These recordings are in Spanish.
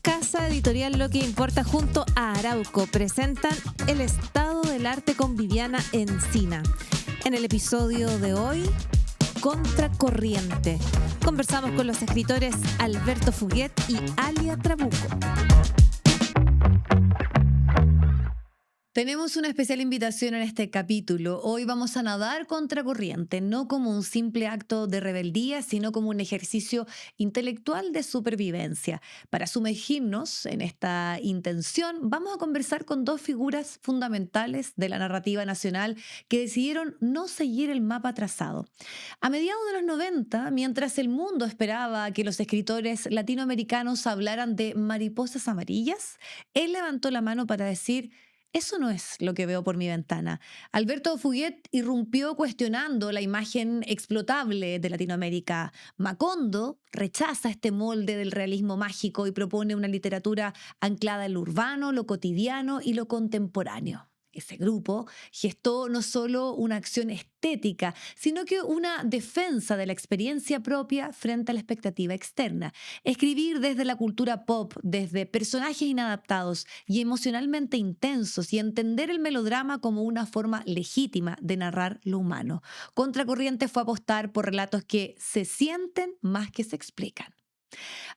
Casa Editorial Lo que Importa junto a Arauco presentan El estado del arte con Viviana Encina. En el episodio de hoy, Contracorriente. Conversamos con los escritores Alberto Fuguet y Alia Trabuco. Tenemos una especial invitación en este capítulo. Hoy vamos a nadar contracorriente, no como un simple acto de rebeldía, sino como un ejercicio intelectual de supervivencia. Para sumergirnos en esta intención, vamos a conversar con dos figuras fundamentales de la narrativa nacional que decidieron no seguir el mapa trazado. A mediados de los 90, mientras el mundo esperaba que los escritores latinoamericanos hablaran de mariposas amarillas, él levantó la mano para decir: eso no es lo que veo por mi ventana. Alberto Fuguet irrumpió cuestionando la imagen explotable de Latinoamérica. Macondo rechaza este molde del realismo mágico y propone una literatura anclada en lo urbano, lo cotidiano y lo contemporáneo. Ese grupo gestó no solo una acción estética, sino que una defensa de la experiencia propia frente a la expectativa externa. Escribir desde la cultura pop, desde personajes inadaptados y emocionalmente intensos, y entender el melodrama como una forma legítima de narrar lo humano. Contracorriente fue apostar por relatos que se sienten más que se explican.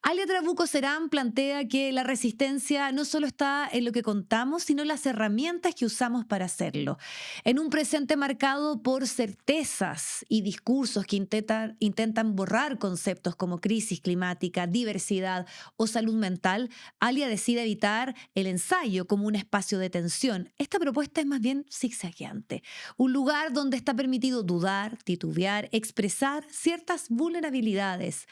Alia Trabuco Serán plantea que la resistencia no solo está en lo que contamos, sino en las herramientas que usamos para hacerlo. En un presente marcado por certezas y discursos que intentan borrar conceptos como crisis climática, diversidad o salud mental, Alia decide evitar el ensayo como un espacio de tensión. Esta propuesta es más bien zigzagueante, un lugar donde está permitido dudar, titubear, expresar ciertas vulnerabilidades.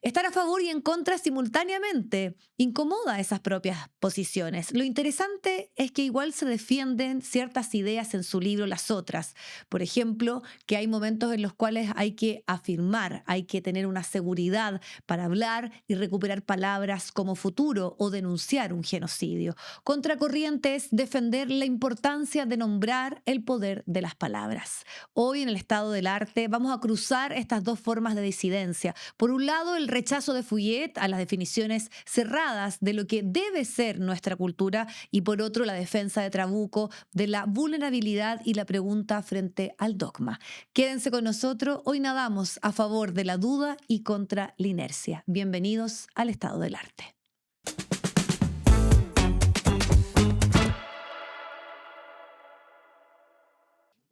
Estar a favor y en contra simultáneamente incomoda esas propias posiciones. Lo interesante es que igual se defienden ciertas ideas en su libro las otras. Por ejemplo, que hay momentos en los cuales hay que afirmar, hay que tener una seguridad para hablar y recuperar palabras como futuro o denunciar un genocidio. Contracorriente es defender la importancia de nombrar el poder de las palabras. Hoy en el estado del arte vamos a cruzar estas dos formas de disidencia. Por un lado, el rechazo de Fuguet a las definiciones cerradas de lo que debe ser nuestra cultura, y por otro la defensa de Trabuco de la vulnerabilidad y la pregunta frente al dogma. Quédense con nosotros, hoy nadamos a favor de la duda y contra la inercia. Bienvenidos al estado del arte.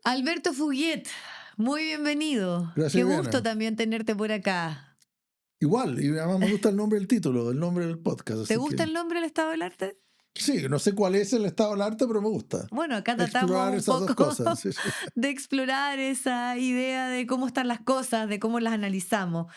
Alberto Fuguet, muy bienvenido. Gracias, Qué Viviana. gusto también tenerte por acá. Igual, y además me gusta el nombre del título, el nombre del podcast. ¿Te gusta el nombre del estado del arte? Sí, no sé cuál es el estado del arte, pero me gusta. Bueno, acá Explorar tratamos un esas dos poco cosas. Sí. de explorar esa idea de cómo están las cosas, de cómo las analizamos.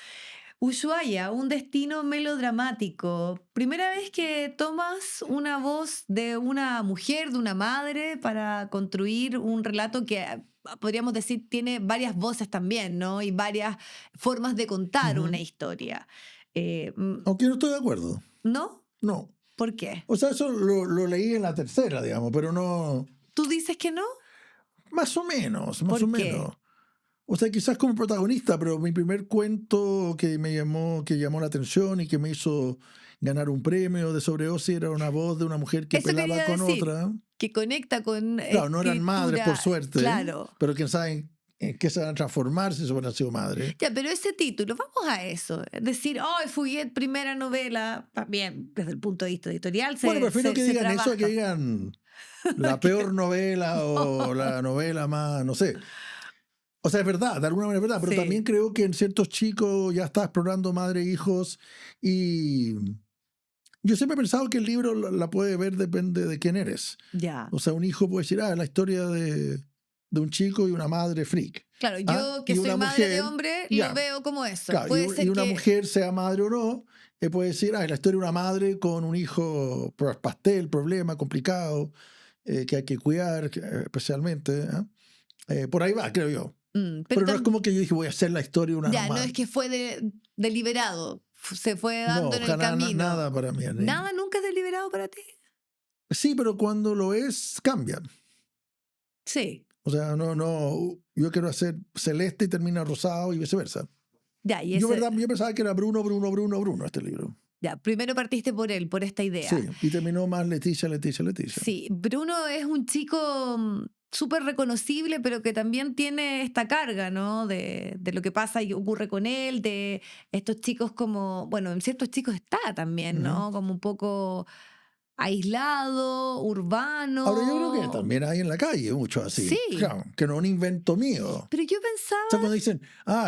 Ushuaia, un destino melodramático. Primera vez que tomas una voz de una mujer, de una madre, para construir un relato que podríamos decir tiene varias voces también, ¿no? Y varias formas de contar una historia. Aunque no estoy de acuerdo. ¿No? No. ¿Por qué? O sea, eso lo leí en la tercera, digamos, pero no. ¿Tú dices que no? Más o menos, más ¿Por o qué? menos. O sea, quizás como protagonista, pero mi primer cuento que llamó la atención y que me hizo ganar un premio de Sobreosi era una voz de una mujer que Eso pelaba quería con decir, otra. que conecta con Claro, no eran madres, por suerte, claro. pero quién sabe en qué se van a transformar si se hubieran sido madres. Ya, pero ese título, vamos a eso. Es decir, oh, Fuguet, primera novela, también desde el punto de vista editorial Bueno, prefiero que digan eso a que trabaja. digan la peor novela o la novela más, no sé. O sea, es verdad, de alguna manera es verdad, pero Sí. también creo que en ciertos chicos ya está explorando madre e hijos, y yo siempre he pensado que el libro la puede ver, depende de quién eres. Ya. O sea, un hijo puede decir, la historia de un chico y una madre freak. Claro, yo que Y soy una madre de mujer, hombre, ya, lo veo como eso. claro, Puede ser y una que mujer, sea madre o no, puede decir, la historia de una madre con un hijo pastel, problema, complicado, que hay que cuidar, especialmente. Por ahí va, creo yo. Pero no es como que yo dije, voy a hacer la historia de una ya, mamá. no es que fue deliberado, se fue dando No, en el ojalá camino. nada para mí. ¿Nada nunca es deliberado para ti? Sí, pero cuando lo es, cambia. Sí. O sea, no, yo quiero hacer celeste y termina rosado y viceversa. Ya, y Yo pensaba que era Bruno este libro. Ya, primero partiste por él, por esta Sí, idea. y terminó más Leticia, Leticia, Leticia. Sí, Bruno es un chico súper reconocible, pero que también tiene esta carga, ¿no? De lo que pasa y ocurre con él, de estos chicos como, bueno, en ciertos chicos está también, Ujú. ¿no? Como un poco aislado, Ahora yo creo que urbano. también hay en la calle muchos así, Sí, claro, que no es un invento mío. pero yo O sea, pensaba, cuando dicen,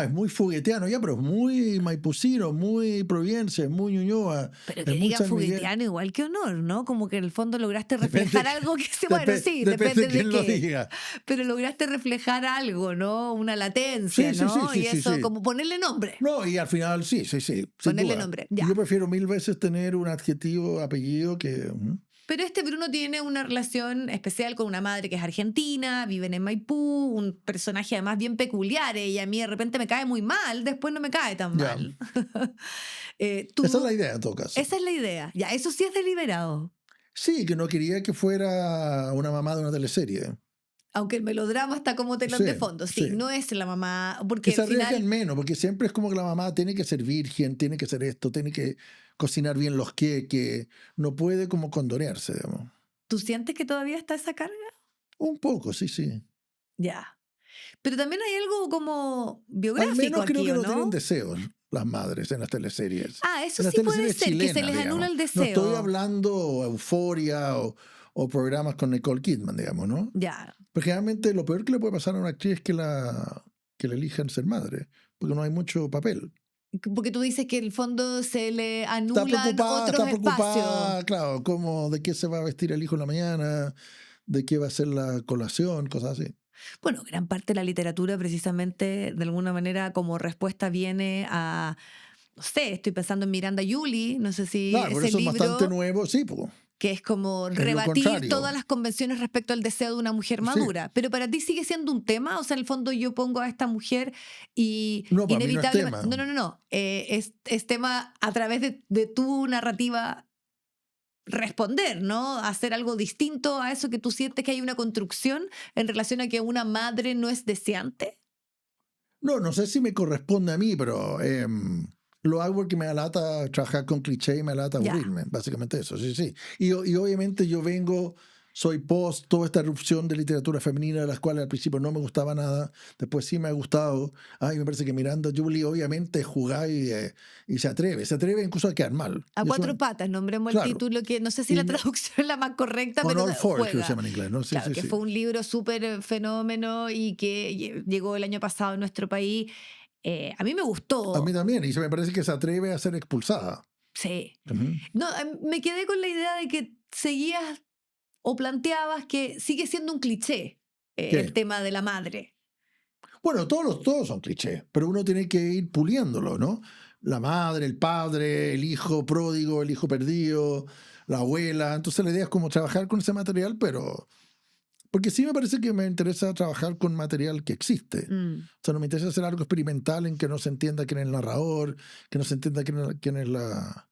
es muy fogueteano, ya, pero es muy maipucino, muy provincia, es muy Ñuñoa, pero es que muy digan San Miguel. fuguetiano igual que honor, ¿no? Como que en el fondo lograste Depende, reflejar algo que sí, bueno, sí, depende de depende de quién lo qué, diga. pero lograste reflejar algo, ¿no? Una latencia, Sí, sí, sí, ¿no? sí, Y sí, eso, sí. como ponerle nombre, No, y al final sí, sí, sí, sin ponerle duda. nombre, Y yo ya. prefiero mil veces tener un adjetivo, apellido que... Pero este Bruno tiene una relación especial con una madre que es argentina, viven en Maipú, un personaje además bien peculiar. Y a mí de repente me cae muy mal, después no me cae tan Ya, mal. esa es la Tú, idea en todo caso. esa es la idea. Ya, eso sí es deliberado. Sí, que no quería que fuera una mamá de una teleserie. Aunque el melodrama está como telón Sí, de fondo, sí, sí. no es la mamá, Que porque se al arriesgan final menos, porque siempre es como que la mamá tiene que ser virgen, tiene que ser esto, tiene que cocinar bien los queques, no puede como condonearse, digamos. tú sientes que todavía está esa carga. Un poco, sí, sí. Ya. Pero también hay algo como Al biográfico menos creo aquí, que ¿o no tienen no? deseos las madres en las teleseries. Ah, eso En las sí puede teleseries ser, que se chilenas, les anula digamos. el No estoy deseo. hablando Euforia o programas con Nicole Kidman, digamos, ¿no? Ya. Porque generalmente lo peor que le puede pasar a una actriz es que la elijan ser madre, porque no hay mucho papel. Porque tú dices que en el fondo se le Está anulan preocupada, otros está espacios. preocupada, claro, como de qué se va a vestir el hijo en la mañana, de qué va a ser la colación, cosas así. Bueno, gran parte de la literatura precisamente de alguna manera como respuesta viene a, no sé, estoy pensando en Miranda Julie, no sé si Claro, por ese eso es bastante libro nuevo, sí, pues, que es como es lo rebatir contrario. todas las convenciones respecto al deseo de una mujer Sí, madura. Pero para ti sigue siendo un tema, o sea, en el fondo yo pongo a esta mujer y no, para mí no es inevitablemente, tema. no, no, no, no, es tema a través de tu narrativa responder, ¿no? Hacer algo distinto a eso que tú sientes que hay una construcción en relación a que una madre no es deseante. No, no sé si me corresponde a mí, pero lo hago porque me da lata trabajar con cliché y me da lata Ya, aburrirme, básicamente eso, sí, sí. Y obviamente yo soy post toda esta erupción de literatura femenina, de las cuales al principio no me gustaba nada, después sí me ha gustado. Ay, me parece que Miranda Julie obviamente juega y se atreve incluso a quedar mal. a Y eso, cuatro patas, nombremos el claro, título que no sé si y la traducción es la más correcta, on pero all fours, creo que se juega. llama en inglés, ¿no? Sí, Claro, sí, que sí. fue un libro súper fenómeno y que llegó el año pasado en nuestro país. A mí me A mí gustó, también, y se me parece que se atreve a ser expulsada. sí. Ujú. No, me quedé con la idea de que seguías o planteabas que sigue siendo un cliché el ¿Qué? tema de la madre. Bueno, todos son clichés, pero uno tiene que ir puliéndolo, ¿no? La madre, el padre, el hijo pródigo, el hijo perdido, la abuela. Entonces la idea es como trabajar con ese material, pero... Porque sí me parece que me interesa trabajar con material que existe. Mm. O sea, no me interesa hacer algo experimental en que no se entienda quién es el narrador, que no se entienda quién es la...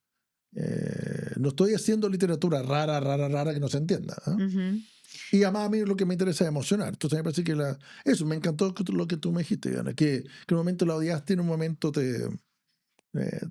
no estoy haciendo literatura rara, rara, rara que no se entienda, ¿eh? Ujú. Y además a mí lo que me interesa es emocionar. Entonces me parece que eso, me encantó lo que tú me dijiste, Ana, que en un momento la odiaste, en un momento te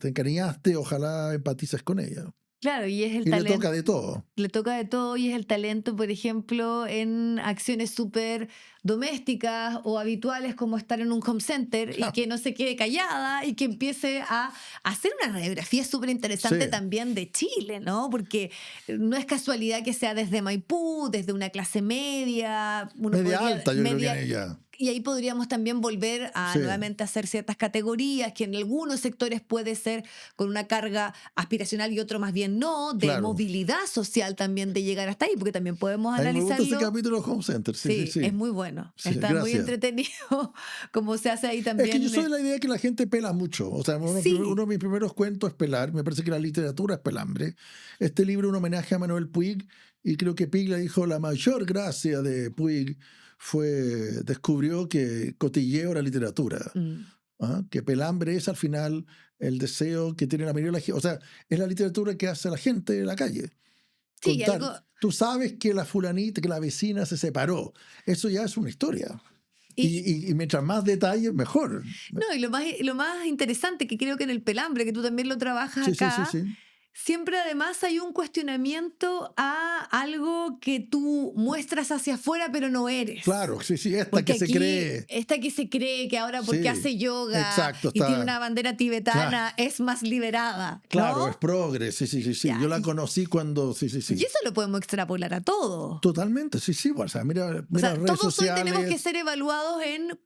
encariñaste, ojalá empatices con ella. Claro, y es el Y le talento. toca de todo. Le toca de todo y es el talento, por ejemplo, en acciones súper domésticas o habituales como estar en un home center y Ja, que no se quede callada y que empiece a hacer una radiografía súper interesante sí, también de Chile, ¿no? Porque no es casualidad que sea desde Maipú, desde una clase media, uno media podría, alta yo creo que en media, ella. y ahí podríamos también volver a Sí, nuevamente hacer ciertas categorías que en algunos sectores puede ser con una carga aspiracional y otro más bien no, de claro. movilidad social también de llegar hasta ahí, porque también podemos A mí me gusta ese analizarlo. capítulo de Home Center, sí, sí, Sí, es sí. muy bueno, Sí, está muy gracias. entretenido como se hace ahí Es que yo también. soy de la idea que la gente pela mucho. O sea, Sí, uno de mis primeros cuentos es pelar. Me parece que la literatura es pelambre. Este libro es un homenaje a Manuel Puig y creo que Piglia dijo la mayor gracia de Puig descubrió que cotilleo era literatura. mm, Que pelambre es al final el deseo que tiene la mayoría de la gente. O sea, es la literatura que hace la gente en la calle. sí, Contar, algo. tú sabes que la fulanita, que la vecina se separó. Eso ya es una historia. Y, Y mientras más detalles, mejor. no, y lo más interesante que creo que en el pelambre, que tú también lo trabajas Sí, sí, sí, acá, sí. siempre además hay un cuestionamiento a algo que tú muestras hacia afuera, pero no eres. Claro, sí, sí, esta Porque que se aquí, cree, esta que se cree que ahora porque sí, hace yoga exacto, y tiene está, una bandera claro, tibetana es más liberada, claro, es ¿no? progre, sí, sí, sí, sí. Ya, Yo la conocí cuando, sí, sí, y sí. eso lo podemos extrapolar a todo. Totalmente, sí, sí. O sea, mira, O mira sea, las redes todos hoy tenemos que sociales. ser evaluados en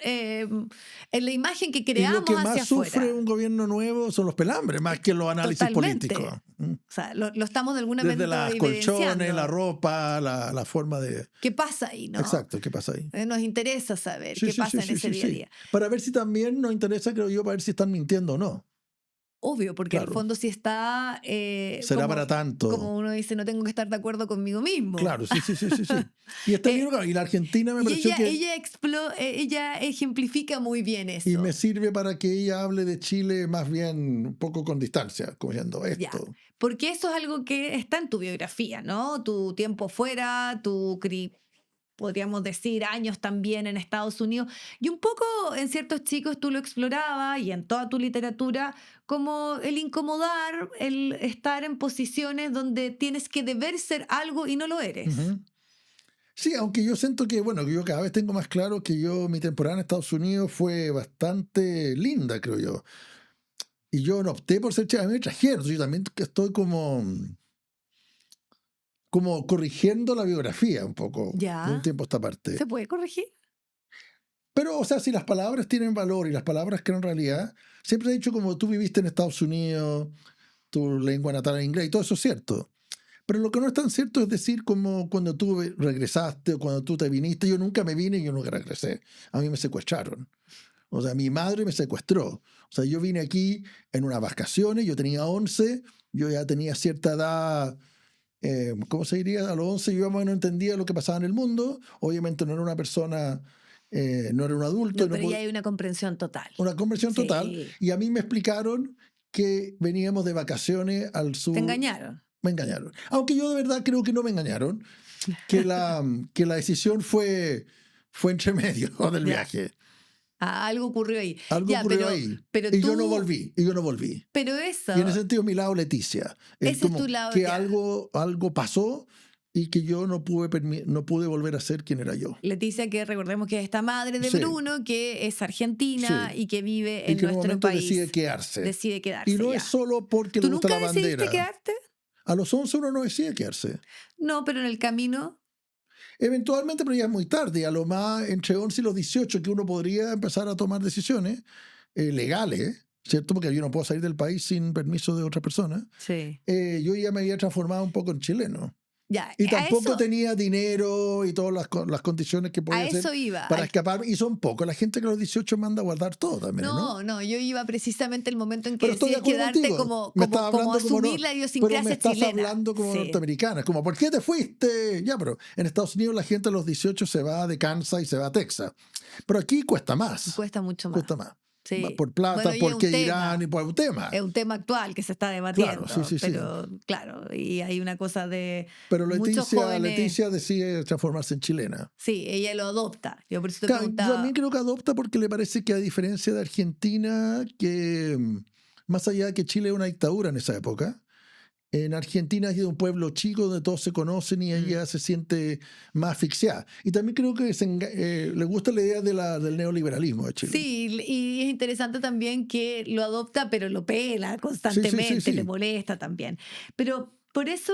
en la imagen que Y lo creamos que más hacia sufre afuera. un gobierno nuevo son los pelambres, más que los análisis políticos. Totalmente. O sea, lo estamos de alguna Desde manera las colchones, la evidenciando. ropa, la forma de... ¿Qué pasa ahí, no? Exacto, ¿qué pasa ahí? Nos interesa saber Sí, qué sí, sí, pasa en sí, ese sí, día a sí. día. Para ver si también nos interesa, creo yo, para ver si están mintiendo o no. Obvio, porque en el Claro, fondo si está, será para tanto. como uno dice, no tengo que estar de acuerdo conmigo mismo. Claro, sí, sí, sí, sí, sí. Y está bien, Eh, claro, y la Argentina me y pareció que... ella ejemplifica muy bien Y me eso. sirve para que ella hable de Chile más bien un poco con distancia, como diciendo Ya. esto. Porque eso es algo que está en tu biografía, ¿no? Tu tiempo fuera, podríamos decir, años también en Estados Unidos. Y un poco en ciertos chicos tú lo explorabas y en toda tu literatura, como el incomodar, el estar en posiciones donde tienes que deber ser algo y no lo eres. Ujú. Sí, aunque yo siento que, bueno, que yo cada vez tengo más claro que mi temporada en Estados Unidos fue bastante linda, creo yo. Y yo no opté por ser chileno, a mí me trajeron, yo también que estoy como corrigiendo la biografía un poco de un Ya, tiempo a esta parte. ¿se puede corregir? Pero, o sea, si las palabras tienen valor y las palabras crean realidad, siempre he dicho como tú viviste en Estados Unidos, tu lengua natal es inglés, y todo eso es cierto. Pero lo que no es tan cierto es decir como cuando tú regresaste o cuando tú te viniste, yo nunca me vine y yo nunca regresé. A mí me secuestraron. O sea, mi madre me secuestró. O sea, yo vine aquí en unas vacaciones, yo tenía 11, yo ya tenía cierta edad, ¿cómo se diría? A los 11 yo más o menos entendía lo que pasaba en el mundo. Obviamente no era una persona, no era un adulto, No, y no pero ya hay una comprensión total. una conversión total. Sí, Y a mí me explicaron que veníamos de vacaciones al te sur. engañaron. Me engañaron. Aunque yo de verdad creo que no me engañaron, que la decisión fue entre medio del Ya, viaje. algo ocurrió ahí. Algo Ya, ocurrió ahí. pero Y yo no tú, volví, y yo no volví. pero Y en ese eso, sentido, mi lado Leticia. Es ese es tu como lado, que ya. algo pasó y que yo no pude volver a ser quien era yo. Leticia, que recordemos que es esta madre de Sí, Bruno, que es argentina sí. y que vive Y en que en un nuestro momento decide país, quedarse. decide Y quedarse no es ya. solo porque le ¿Tú gusta nunca la decidiste bandera. quedarte? A los 11 uno no decide quedarse. No, pero en el camino, Eventualmente, pero ya es muy tarde. A lo más entre 11 y los 18 que uno podría empezar a tomar decisiones legales, ¿cierto? Porque yo no puedo salir del país sin permiso de otra persona. sí. Yo ya me había transformado un poco en chileno. Ya, Y tampoco tenía dinero y todas las condiciones que a podía hacer eso iba. para escapar. Y son pocos. La gente que a los 18 manda a guardar todo también, ¿no? No, no, yo iba precisamente el momento en que Pero estoy de decides acuerdo quedarte contigo. Me estás como hablando como asumir no, la pero me idiosincrasia estás chilena. hablando como Sí. norteamericana. Es como, ¿por qué te fuiste? Ya, pero en Estados Unidos la gente a los 18 se va de Kansas y se va a Texas. Pero aquí cuesta más. Cuesta mucho más. Cuesta más. Sí. Por plata, Bueno, y es porque un dirán y tema. por un tema. Es un tema actual que se está Claro, sí, debatiendo, sí, sí. pero claro, y hay una cosa de Pero muchos jóvenes. Leticia decide transformarse en chilena. Sí, ella lo adopta. Yo por eso te Claro, yo también preguntaba. creo que adopta porque le parece que a diferencia de Argentina, que más allá de que Chile es una dictadura en esa época, en Argentina es de un pueblo chico donde todos se conocen y Mm, ella se siente más asfixiada. Y también creo que le gusta la idea del neoliberalismo de Chile. sí, y es interesante también que lo adopta, pero lo pela Sí, sí, sí, constantemente, le sí. molesta también. Pero por eso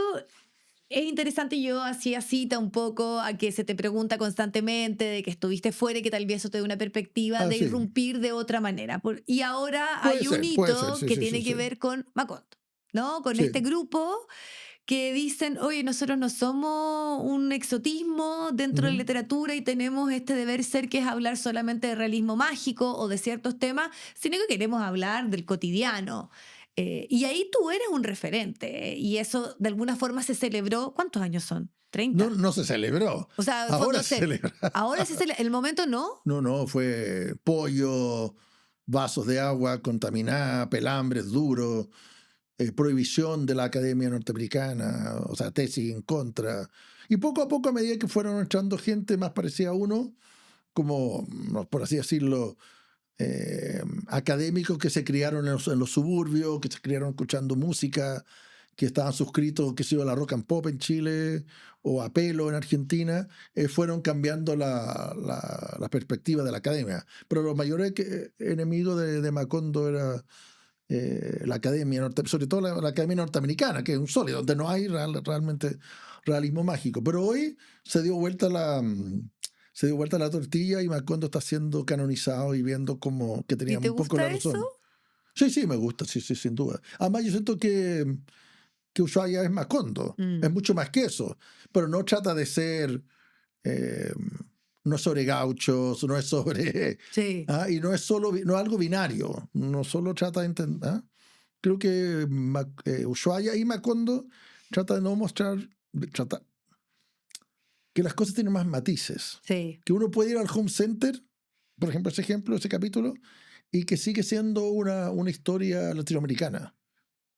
es interesante, yo hacía cita un poco a que se te pregunta constantemente de que estuviste fuera y que tal vez eso te dé una perspectiva Ah, de sí. irrumpir de otra manera. Y ahora hay un Puede ser, hito sí, que sí, sí, tiene que sí. ver con Macondo, ¿no? Con Sí, este grupo que dicen, oye, nosotros no somos un exotismo dentro de la ujú. literatura y tenemos este deber ser que es hablar solamente de realismo mágico o de ciertos temas, sino que queremos hablar del cotidiano. Y ahí tú eres un referente y eso de alguna forma se celebró. ¿Cuántos años son? No, 30. no se celebró. O sea, en Ahora fondo se celebra. ahora se celebra. El momento no. No, no, fue pollo, vasos de agua contaminada, pelambres duros, prohibición de la Academia Norteamericana, o sea, tesis en contra. Y poco a poco, a medida que fueron entrando gente más parecida a uno, como, por así decirlo, académicos que se criaron en los suburbios, que se criaron escuchando música, que estaban suscritos, que se iba a la rock and pop en Chile o a Pelo en Argentina, fueron cambiando la perspectiva de la academia. Pero los mayores enemigos de Macondo era la academia, sobre todo la academia norteamericana, que es un sólido, donde no hay realmente realismo mágico. Pero hoy se dio vuelta la tortilla y Macondo está siendo canonizado y viendo como que ¿Y tenía te un poco la gusta eso? razón. Sí, sí, me gusta, sí, sí, sin duda. Además, yo siento que Ushuaia es Macondo, es Mm, mucho más que eso, pero no trata de ser, eh, no es sobre gauchos, no es sobre, sí, y no es solo, no es algo binario, no solo trata de entender, creo que Ushuaia y Macondo trata de no mostrar, trata, que las cosas tienen más matices, sí. que uno puede ir al home center, por ejemplo, ese capítulo, y que sigue siendo una historia latinoamericana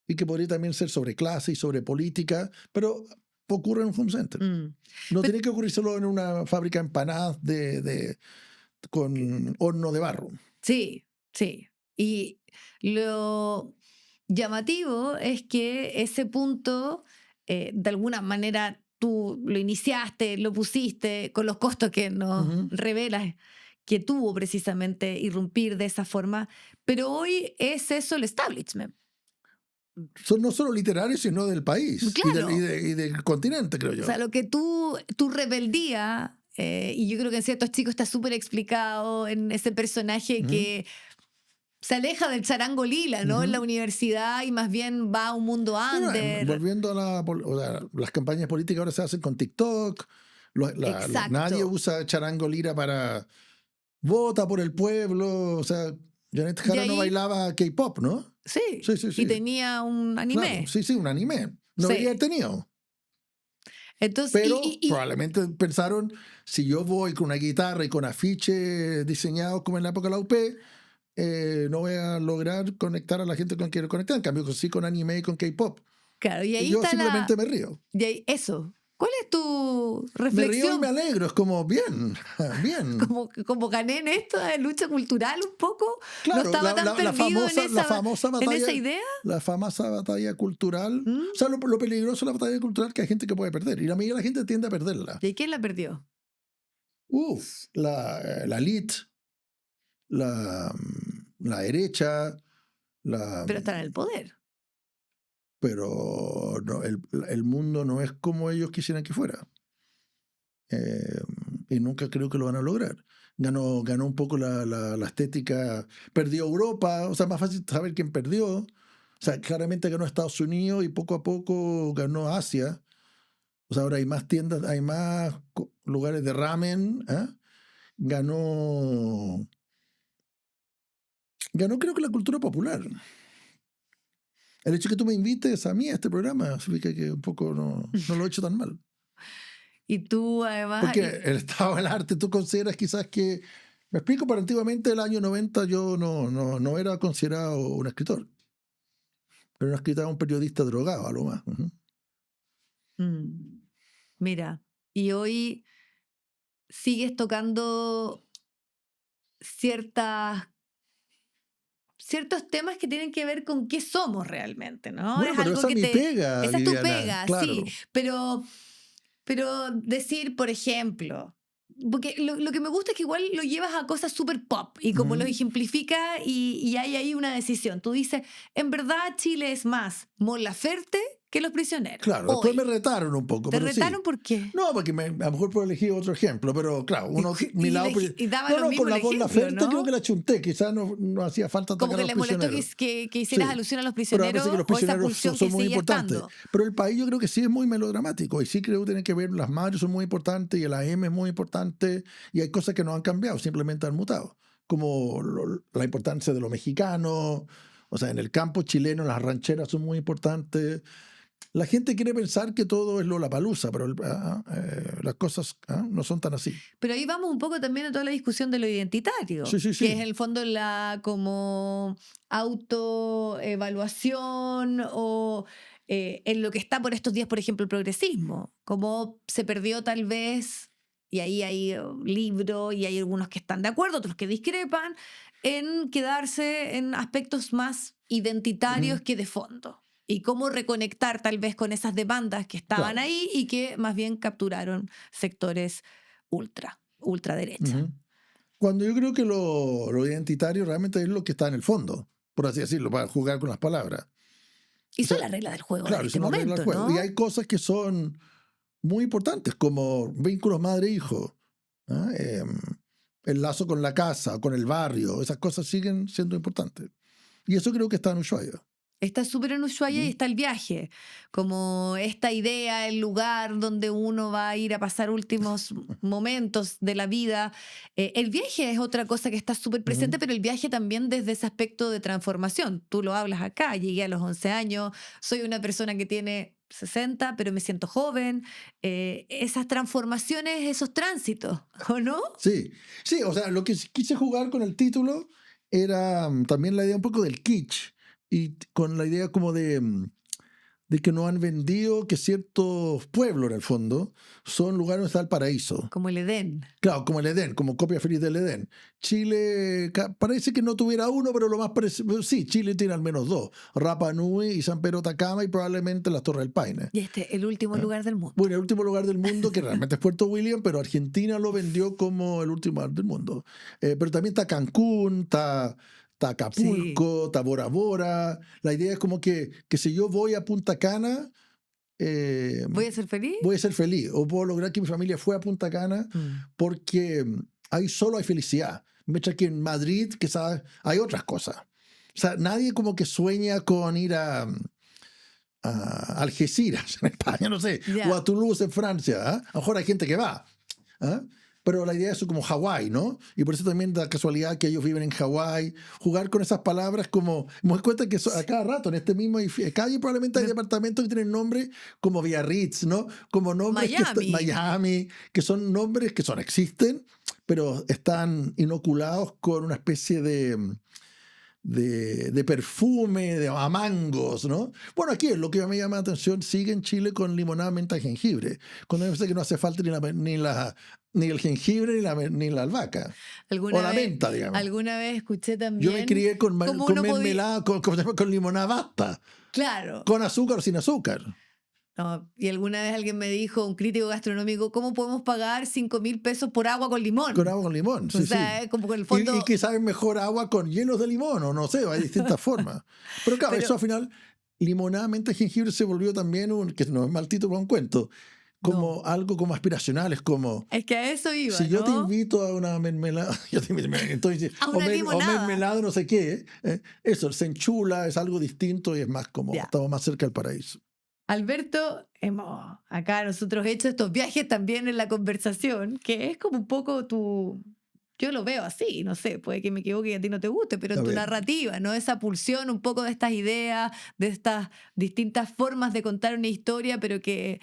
y que podría también ser sobre clase y sobre política, pero ocurre en un home center. Mm. No Pero- tiene que ocurrir solo en una fábrica de empanadas con horno de barro. sí, sí. Y lo llamativo es que ese punto, de alguna manera, tú lo iniciaste, lo pusiste con los costos que nos Ujú. revelas que tuvo precisamente irrumpir de esa forma, pero hoy es eso el establishment. Son no solo literarios, sino del país Claro, y del continente, creo o sea, yo. lo que tu rebeldía, y yo creo que en ciertos chicos está súper explicado en ese personaje Ujú, que se aleja del charango lila, ¿no? En la ujú. universidad y más bien va a un mundo Bueno, under. volviendo a o sea, las campañas políticas ahora se hacen con TikTok. Nadie Exacto. usa charango lira para vota por el pueblo. O sea, Janet De Jara no ahí, bailaba K-pop, ¿no? sí, Sí, sí, y sí. tenía un Claro, anime. sí, sí, un anime. No debería haber Sí. tenido. Entonces, Pero probablemente pensaron, si yo voy con una guitarra y con afiches diseñados como en la época de la UP, no voy a lograr conectar a la gente con quien quiero conectar. En cambio, sí con anime y con K-pop. claro, y Y ahí yo está simplemente me río. eso. ¿Cuál es tu Me río y me reflexión? alegro. Es como, bien, bien. Como gané en esto de lucha cultural un poco, no Claro, estaba tan perdido en esa idea. la famosa batalla cultural. O ¿Mm? sea, lo peligroso de la batalla cultural que hay gente que puede perder. Y la mayoría de la gente tiende a perderla. ¿Y quién la perdió? Uf, la elite, la derecha, la, Pero están en el poder. pero no, el mundo no es como ellos quisieran que fuera. Eh, y nunca creo que lo van a lograr. Ganó un poco la estética, perdió Europa, o sea, más fácil saber quién perdió. O sea, claramente ganó Estados Unidos y poco a poco ganó Asia. O sea, ahora hay más tiendas, hay más lugares de ramen. Ganó, ganó creo que la cultura popular. El hecho de que tú me invites a mí a este programa significa que un poco no lo he hecho tan mal. Y tú además, Porque el estado del arte, tú consideras quizás que, me explico, pero antiguamente el año 90 yo no era considerado un escritor. Era un escritor, un periodista drogado, a lo más. Ujú. mm, mira, y hoy sigues tocando ciertas, ciertos temas que tienen que ver con qué somos realmente, ¿no? Bueno, Es pero algo esa es que mi te... pega, Esa es tu Viviana, pega, sí, claro. pero decir, por ejemplo, porque lo que me gusta es que igual lo llevas a cosas súper pop y como lo Ujú. ejemplifica y hay ahí una decisión. Tú dices, en verdad Chile es más Mon Laferte que Los Prisioneros, Claro, después me hoy. retaron un poco, ¿Te pero retaron sí. por qué? No, porque a lo mejor puedo elegir otro ejemplo, pero claro, mi lado. Y daba No, lo no, mismo con el la Bon ejemplo, Laferte creo que ¿no? la chunté, quizás no hacía falta Como atacar a que los les molestó prisioneros. que hicieras Sí, alusión a Los pero me parece que Prisioneros los o esa prisioneros pulsión que son muy sigue importantes. estando. Pero el país yo creo que sí es muy melodramático y sí creo que tiene que ver, las madres son muy importantes y el AM es muy importante y hay cosas que no han cambiado, simplemente han mutado, como la importancia de lo mexicano, o sea, en el campo chileno las rancheras son muy importantes. La gente quiere pensar que todo es Lollapalooza, pero las cosas no son tan así. Pero ahí vamos un poco también a toda la discusión de lo Sí, identitario, sí, que es sí. en el fondo la como autoevaluación o en lo que está por estos días, por ejemplo, el progresismo, como se perdió tal vez. y ahí hay libros y hay algunos que están de acuerdo, otros que discrepan, en quedarse en aspectos más identitarios Ujú. que de fondo. Y cómo reconectar tal vez con esas demandas que estaban Claro. ahí y que más bien capturaron sectores ultraderecha. Ujú. Cuando yo creo que lo identitario realmente es lo que está en el fondo, por así decirlo, para jugar con las palabras. Y O son sea, las reglas del juego de claro, es este una regla del momento, juego. Y ¿no? hay cosas que son muy importantes, como vínculos madre-hijo, ¿ah? El lazo con la casa, con el barrio, esas cosas siguen siendo importantes. Y eso creo que está en Ushuaia. Está súper en Ushuaia y Ujú. está el viaje, como esta idea, el lugar donde uno va a ir a pasar últimos momentos de la vida. El viaje es otra cosa que está súper Ujú. presente, pero el viaje también desde ese aspecto de transformación. Tú lo hablas acá, llegué a los 11 años, soy una persona que tiene 60, pero me siento joven. Esas transformaciones, esos tránsitos, ¿o no? Sí, sí, o sea, lo que quise jugar con el título era también la idea un poco del kitsch y con la idea como de que nos han vendido que ciertos pueblos, en el fondo, son lugares donde está el paraíso. Como el Edén. Claro, como el Edén, como copia feliz del Edén. Chile parece que no tuviera uno, pero lo más parecido, sí, Chile tiene al menos dos, Rapa Nui y San Pedro Atacama y probablemente las Torres del Paine. Y este, el último ¿Ah? lugar del mundo. Bueno, el último lugar del mundo, que realmente es Puerto William, pero Argentina lo vendió como el último lugar del mundo. Pero también está Cancún, está Sí. Acapulco, está Bora Bora. La idea es como que si yo voy a Punta Cana, eh, ¿Voy a ser feliz? voy a ser feliz o puedo lograr que mi familia fue a Punta Cana Mm. porque ahí solo hay felicidad. Mientras que en Madrid, quizás hay otras cosas. O sea, nadie como que sueña con ir a Algeciras en España, no sé, o a Ya. Toulouse en Francia. ¿Ah? A lo mejor hay gente que va. ¿Ah? Pero la idea es como Hawái, ¿no? Y por eso también da casualidad que ellos viven en Hawái. Jugar con esas palabras como... Me doy cuenta que a cada rato en este mismo calle probablemente hay Me- departamentos que tienen nombres como Biarritz, ¿no? Como nombres que... Miami. Miami, que son nombres que existen, pero están inoculados con una especie de perfume, de a mangos, ¿no? Bueno, aquí es lo que me llama la atención, sigue en Chile con limonada, menta y jengibre, cuando me parece que no hace falta ni el jengibre ni la albahaca, o Alguna la vez, menta, digamos. alguna vez escuché Yo me también crié cómo con uno podía. mermelada, con limonada basta, Claro. con azúcar o sin azúcar, No, y alguna vez alguien me dijo, un crítico gastronómico, ¿cómo podemos pagar 5.000 pesos por agua con con limón? agua con limón, O sí, sea, sí. es como que en el Y fondo. que saben mejor agua con hielos de limón, o no sé, hay distintas formas. Pero claro, Pero eso al final, limonada, menta y jengibre se volvió también que no es mal título para un cuento, no. como algo como aspiracional, es como, Es que a eso iba, si yo te ¿no? invito a una mermelada, yo te invito, entonces, A una o limonada. mermelada no sé qué, eso, se enchula, es algo distinto y es más como, Ya. estamos más cerca del paraíso. Alberto, hemos acá nosotros hecho estos viajes también en la conversación, que es como un poco tu, yo lo veo así, no sé, puede que me equivoque y a ti no te guste, pero A en tu ver, narrativa, ¿no? Esa pulsión un poco de estas ideas, de estas distintas formas de contar una historia, pero que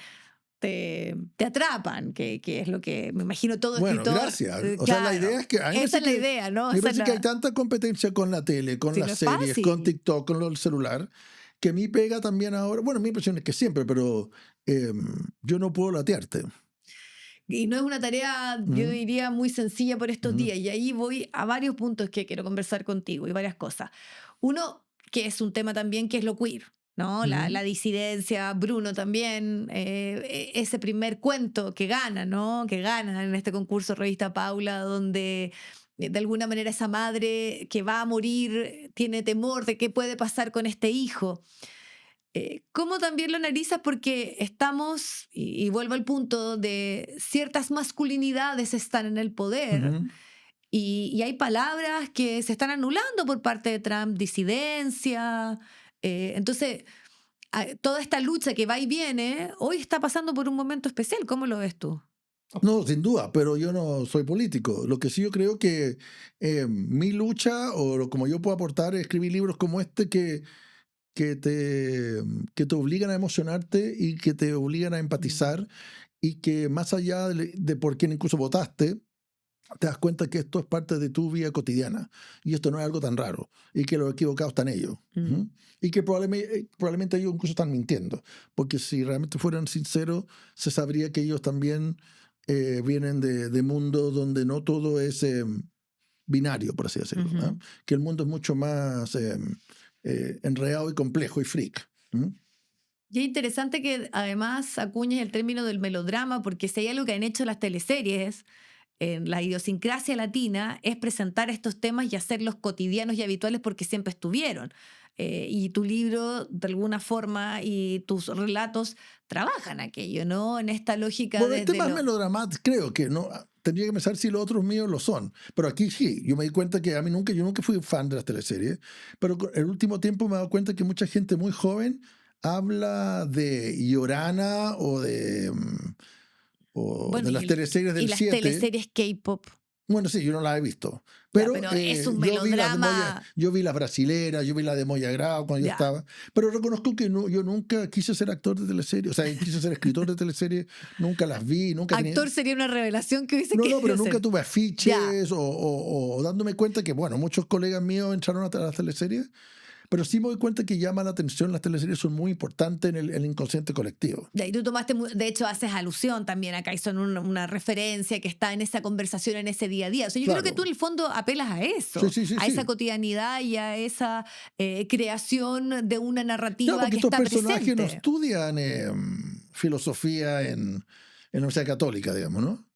te atrapan, que es lo que me imagino todo bueno, escritor, gracias. O sea, la idea claro, es que, a mí me esa parece es la que, idea, ¿no? me Esa es parece que hay la, tanta competencia con la tele, con si no las es series, con fácil. TikTok, con el celular, que a mí pega también ahora, bueno, mi impresión es que siempre, pero yo no puedo latearte. Y no es una tarea, yo Ujú, diría, muy sencilla por estos ujú, días. Y ahí voy a varios puntos que quiero conversar contigo y varias cosas. Uno, que es un tema también, que es lo queer, ¿no? La ujú. disidencia, Bruno también, ese primer cuento que gana, ¿no? Que gana en este concurso Revista Paula, donde de alguna manera esa madre que va a morir tiene temor de qué puede pasar con este hijo. ¿Cómo también lo analizas? Porque estamos, y vuelvo al punto de ciertas masculinidades están en el poder Ujú. y hay palabras que se están anulando por parte de Trump, disidencia. Entonces, toda esta lucha que va y viene, hoy está pasando por un momento especial. ¿Cómo lo ves tú? No, sin duda, pero yo no soy político. Lo que sí yo creo que mi lucha o como yo puedo aportar es escribir libros como este que te, que te obligan a emocionarte y que te obligan a Mm, empatizar y que más allá de por quién incluso votaste, te das cuenta que esto es parte de tu vida cotidiana y esto no es algo tan raro y que los equivocados están ellos. mm. Ujú. Y que probablemente ellos incluso están mintiendo, porque si realmente fueran sinceros, se sabría que ellos también vienen de mundos donde no todo es binario, por así decirlo. Ujú. Que el mundo es mucho más enredado y complejo y freak. Y es interesante que además acuñes el término del melodrama, porque si hay algo que han hecho las teleseries en la idiosincrasia latina es presentar estos temas y hacerlos cotidianos y habituales porque siempre estuvieron. Y tu libro, de alguna forma, y tus relatos trabajan aquello, ¿no? En esta lógica Bueno, el desde tema es lo... melodramático, creo que no. Tendría que pensar si los otros míos lo son. Pero aquí sí, yo me di cuenta que yo nunca fui fan de las teleseries, pero el último tiempo me he dado cuenta que mucha gente muy joven habla de Llorana o Bueno, de las teleseries y del las 7. teleseries K-pop, Bueno, sí, yo no las he visto. ya, Pero pero es un yo vi las de melodrama, yo vi las brasileras, yo vi la de Moya Grau cuando yo ya. estaba. Pero reconozco que yo nunca quise ser actor de teleserie, o sea, quise ser escritor de teleserie, nunca las vi, nunca tenía. Actor sería una revelación que hubiese No, no, pero querido nunca ser. tuve Ya. afiches o dándome cuenta que, bueno, muchos colegas míos entraron a las teleseries, pero sí me doy cuenta que llama la atención, las teleseries son muy importantes en el inconsciente colectivo. De ahí tú tomaste, de hecho, haces alusión también acá y son una referencia que está en esa conversación, en ese día a día. O sea, yo creo que tú Claro. en el fondo apelas a Sí, eso, sí, sí, a esa sí. cotidianidad y a esa creación de una Claro, narrativa porque que estos está personajes no presente. estudian filosofía en la Universidad Católica, digamos, ¿no?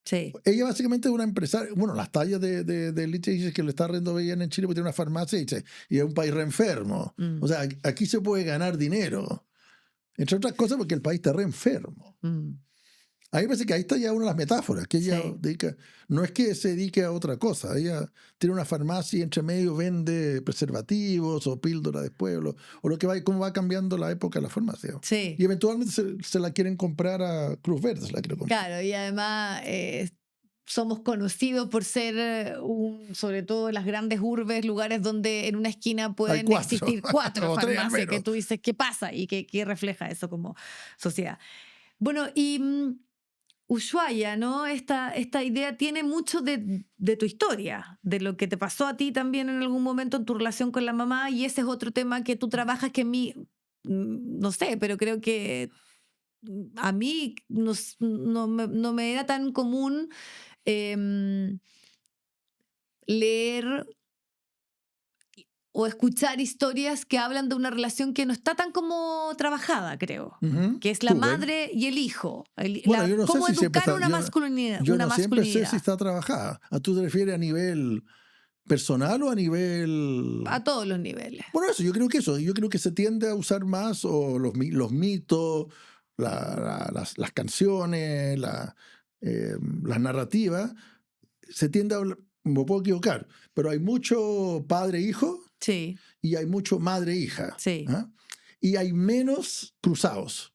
Sí. Ella básicamente es una empresaria. Bueno, las tallas de Licha dice que le está riendo bien en Chile porque tiene una farmacia y es un país re enfermo. O Mm, sea, aquí se puede ganar dinero. Entre otras cosas porque el país está re enfermo. mm, A mí me parece que ahí está ya una de las metáforas, que ella sí. dedica, no es que se dedique a otra cosa, ella tiene una farmacia y entre medio vende preservativos o píldoras de pueblo, o lo que va, cómo va cambiando la época de la farmacia. Y Sí. eventualmente se la quieren comprar a Cruz Verde, se la quieren comprar. Claro, y además somos conocidos por ser, sobre todo en las grandes urbes, lugares donde en una esquina Hay pueden cuatro, existir cuatro o tres al farmacias, que menos. tú dices, ¿qué pasa? Y qué refleja eso como sociedad. Bueno, y Ushuaia, ¿no? Esta idea tiene mucho de tu historia, de lo que te pasó a ti también en algún momento en tu relación con la mamá, y ese es otro tema que tú trabajas que a mí, no sé, pero creo que a mí no me era tan común em, leer o escuchar historias que hablan de una relación que no está tan como trabajada, creo, Ujú, que es la súper. madre y el hijo, Bueno, yo no sé cómo si siempre educar está, una masculinidad, yo una no siempre sé si masculinidad está trabajada. ¿A tú te refieres a nivel personal o a nivel? a todos los niveles. Bueno, yo creo que se tiende a usar más o los mitos, las canciones, las narrativas, se tiende a hablar, me puedo equivocar, pero hay mucho padre-hijo Sí, y hay mucho madre-hija. sí, ¿Ah? Y hay menos cruzados.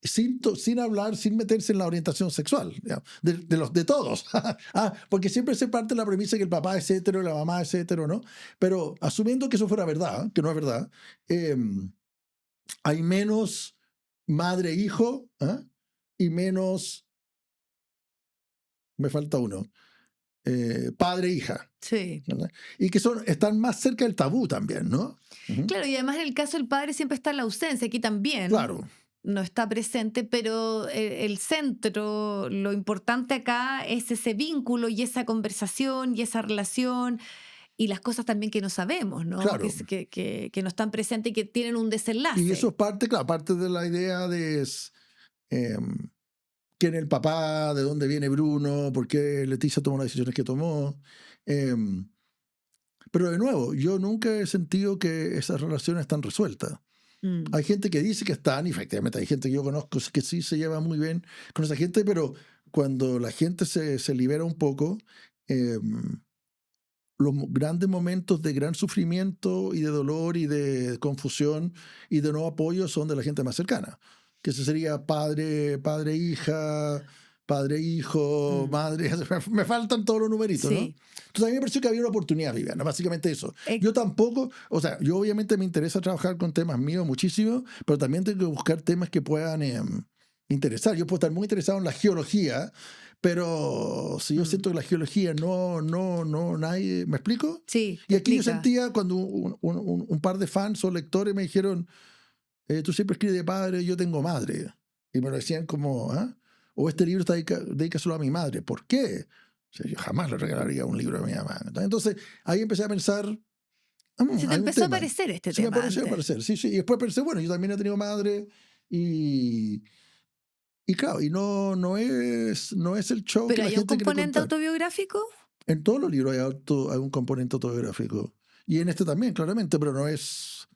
Sin hablar, sin meterse en la orientación sexual, digamos, de todos. Porque siempre se parte de la premisa que el papá es hetero, la mamá es hetero, ¿no? Pero asumiendo que eso fuera verdad, que no es verdad, eh, hay menos madre-hijo y menos, me falta uno, padre-hija. sí. ¿Verdad? Y que están más cerca del tabú también, ¿no? Ujú. Claro, y además en el caso del padre siempre está en la ausencia, aquí también Claro. no está presente, pero el centro, lo importante acá es ese vínculo y esa conversación y esa relación y las cosas también que no sabemos, ¿no? Claro. Que no están presentes y que tienen un Y eso desenlace. es parte, claro, parte de la idea de em, quién es el papá, de dónde viene Bruno, por qué Leticia tomó las decisiones que tomó. Em, pero de nuevo, yo nunca he sentido que esas relaciones están resueltas. Mm, Hay gente que dice que están, y efectivamente hay gente que yo conozco que sí se lleva muy bien con esa gente, pero cuando la gente se libera un poco, em, los grandes momentos de gran sufrimiento y de dolor y de confusión y de no apoyo son de la gente más cercana, que ese sería hija, padre, hijo, mm, madre, me faltan todos los numeritos, ¿no? sí. Entonces a mí me pareció que había una oportunidad, Viviana, básicamente eso. Eh, Yo tampoco, o sea, yo obviamente me interesa trabajar con temas míos muchísimo, pero también tengo que buscar temas que puedan interesar. Yo puedo estar muy interesado en la geología, pero si yo mm, siento que la geología nadie, ¿me explico? sí, Y te aquí yo explica. sentía cuando un par de fans o lectores me dijeron, tú siempre escribes de padre, yo tengo madre. Y me lo decían como, ¿ah? o este libro está dedícaselo a mi madre. ¿Por qué? O sea, yo jamás le regalaría un libro a mi mamá. Entonces ahí empecé a pensar, Se te hay un empezó a tema. aparecer este Se me tema pareció antes. aparecer, sí, sí. Y después pensé, bueno, yo también he tenido madre y, y claro, y no es el show que ¿Pero la hay un gente quiere componente contar. autobiográfico? En todos los libros hay un componente autobiográfico. Y en este también, claramente, pero no es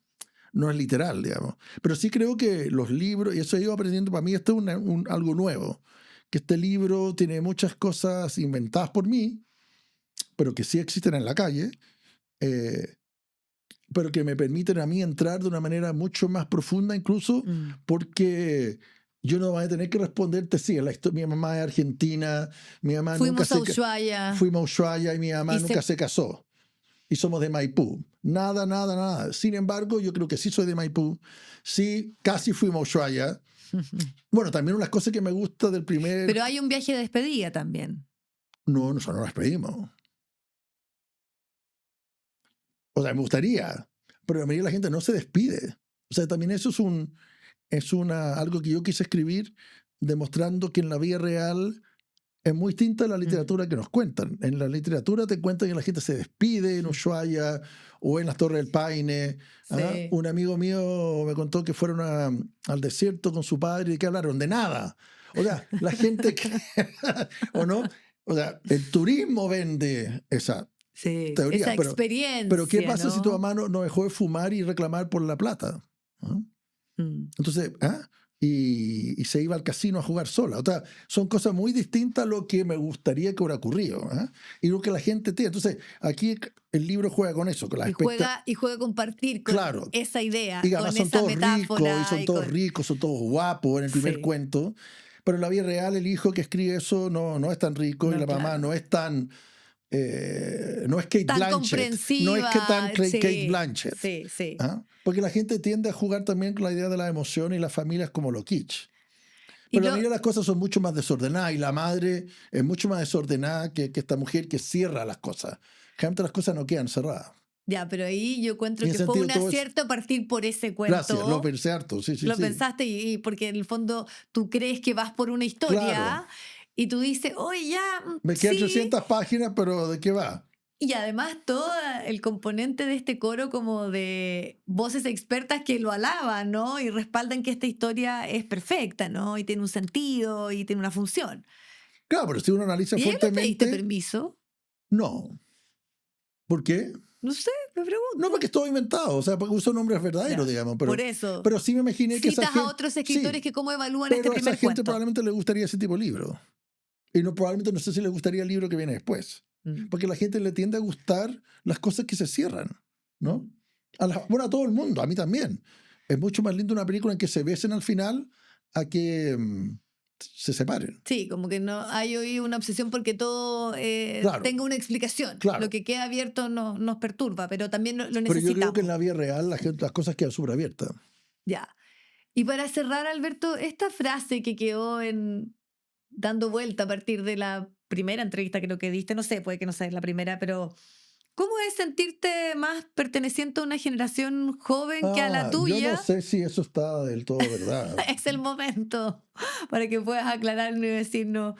literal, digamos. Pero sí creo que los libros, y eso he ido aprendiendo, para mí esto es algo nuevo, que este libro tiene muchas cosas inventadas por mí, pero que sí existen en la calle, eh, pero que me permiten a mí entrar de una manera mucho más profunda incluso, Mm. porque yo no voy a tener que responderte, sí, mi mamá es argentina, mi mamá nunca Fuimos a se... Ushuaia Fuimos a Ushuaia y mi mamá y nunca se casó. Y somos de Maipú. Nada, nada, nada. Sin embargo, yo creo que sí soy de Maipú. Sí, casi fuimos a Ushuaia. Bueno, también unas cosas que me gusta del primer... Pero hay un viaje de despedida también. No, nosotros no nos despedimos. O sea, me gustaría, pero la mayoría de la gente no se despide. O sea, también eso algo que yo quise escribir, demostrando que en la vida real es muy distinta a la Mm. literatura que nos cuentan. En la literatura te cuentan que la gente se despide en Ushuaia o en las Torres del Paine. ¿Ah? Sí. Un amigo mío me contó que fueron al desierto con su padre y que hablaron de nada. O sea, la gente que... ¿O no? O sea, el turismo vende esa Sí, esa teoría. Pero ¿qué experiencia, pasa si tu ¿no? mamá no dejó de fumar y reclamar por la plata? ¿Ah? Mm. Entonces, y se iba al casino a jugar sola. O sea, son cosas muy distintas a lo que me gustaría que hubiera ocurrido. Y lo que la gente tiene. Entonces, aquí el libro juega con eso, con la expectativa. Y juega a compartir con Claro. esa idea, Y además con son esa todos ricos, y metáfora son y todos con... ricos, son todos guapos en el primer Sí, cuento. Pero en la vida real, el hijo que escribe eso no es tan rico y no, la mamá claro. no es tan. No es Kate Tan Blanchett. No es que tan comprensiva, Kate sí, Blanchett. sí, sí. ¿Ah? Porque la gente tiende a jugar también con la idea de la emoción y las familias como lo kitsch. Y Pero la lo, mayoría de las cosas son mucho más desordenadas y la madre es mucho más desordenada que esta mujer que cierra las cosas. Generalmente las cosas no quedan cerradas. ya, pero ahí yo Y encuentro en que ese fue sentido un todo es... acierto partir por ese Gracias, lo cuento. pensé harto, sí, sí, Lo sí. pensaste y porque en el fondo tú crees que vas por una Claro, historia y tú dices, oye, ya, me quedan sí. 300 páginas, pero ¿de qué va? Y además todo el componente de este coro como de voces expertas que lo alaban, ¿no? Y respaldan que esta historia es perfecta, ¿no? Y tiene un sentido y tiene una función. Claro, pero si uno analiza ¿Y ahí le pediste fuertemente, permiso? no. ¿Por qué? No sé, me No, pregunto. porque es todo inventado, o sea, porque usan nombres verdaderos, Ya, digamos, por eso. pero sí me imaginé que esa Citas a gente, otros escritores sí, que cómo evalúan este pero a esa primer gente cuento. probablemente le gustaría ese tipo de libro. Y probablemente no sé si le gustaría el libro que viene después. Mm, Porque a la gente le tiende a gustar las cosas que se cierran, ¿no? Bueno, a todo el mundo, a mí también. Es mucho más lindo una película en que se besen al final a que se separen. sí, como que no hay hoy una obsesión porque todo Claro, tenga una explicación. Lo claro. que queda abierto nos perturba, pero también lo Pero yo creo que en necesitamos. la vida real las cosas quedan súper abiertas. Ya. Y para cerrar, Alberto, esta frase que quedó dando vuelta a partir de la primera entrevista que lo que diste, no sé, puede que no sea la primera, pero ¿cómo es sentirte más perteneciente a una generación joven que a la Yo no tuya? sé si eso está del todo verdad. Es el momento para que puedas aclararnos y decirnos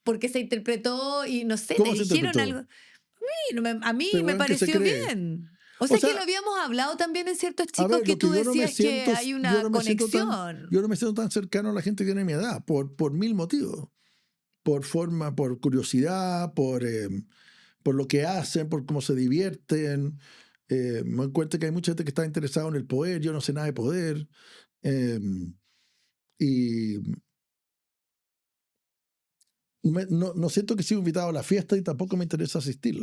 por qué se interpretó y no sé, te ¿Cómo se dijeron interpretó? algo. A mí Este me weón que se pareció cree. bien. O O sea que lo sea, habíamos hablado también en ciertos a chicos ver, que lo que tú decías que hay yo una no me siento conexión. yo no me siento tan cercano a la gente que tiene mi edad, por mil motivos. Por forma, por curiosidad, por lo que hacen, por cómo se divierten. Me doy cuenta que hay mucha gente que está interesada en el poder, yo no sé nada de poder. eh, y no siento que siga invitado a la fiesta y tampoco me interesa asistir.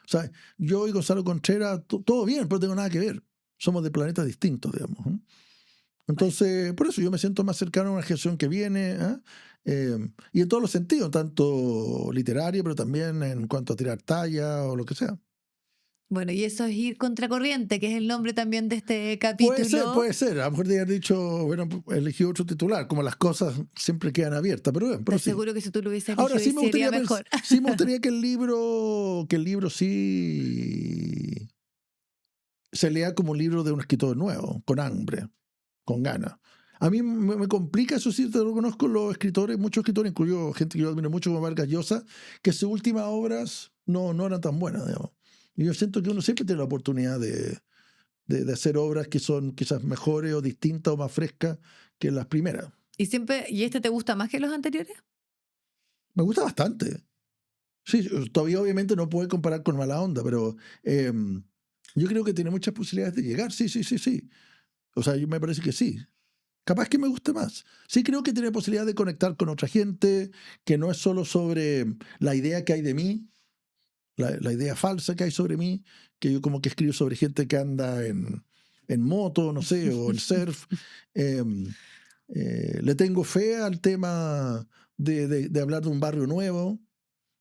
O sea, yo y Gonzalo Contreras, todo bien, pero no tengo nada que ver. Somos de planetas distintos, digamos. ¿Eh? Bueno, Entonces, por eso yo me siento más cercano a una generación que viene, y en todos los sentidos, tanto literario, pero también en cuanto a tirar talla o lo que sea. bueno, y eso es ir contracorriente, que es el nombre también de este capítulo. Puede ser. A lo mejor te haber dicho, bueno, elegí otro titular, como las cosas siempre quedan abiertas, pero bueno, Te pero sí. aseguro que si tú lo hubieses Ahora elegido, sería mejor. sí me gustaría que el libro sí se lea como un libro de un escritor nuevo, con hambre, con ganas. A mí me complica, eso sí, te lo reconozco, los escritores, muchos escritores, incluyo gente que yo admiro mucho como Vargas Llosa, que sus últimas obras no eran tan buenas, digamos. Y yo siento que uno siempre tiene la oportunidad de hacer obras que son quizás mejores o distintas o más frescas que las primeras. ¿Y este te gusta más que los anteriores? Me gusta bastante. Sí, todavía obviamente no puedo comparar con Mala Onda, pero yo creo que tiene muchas posibilidades de llegar. Sí, sí, sí, sí. O sea, yo me parece que sí. Capaz que me guste más. Sí creo que tiene posibilidad de conectar con otra gente, que no es solo sobre la idea que hay de mí, la idea falsa que hay sobre mí, que yo como que escribo sobre gente que anda en moto, no sé, o en surf. Em, Le tengo fe al tema de hablar de un barrio nuevo,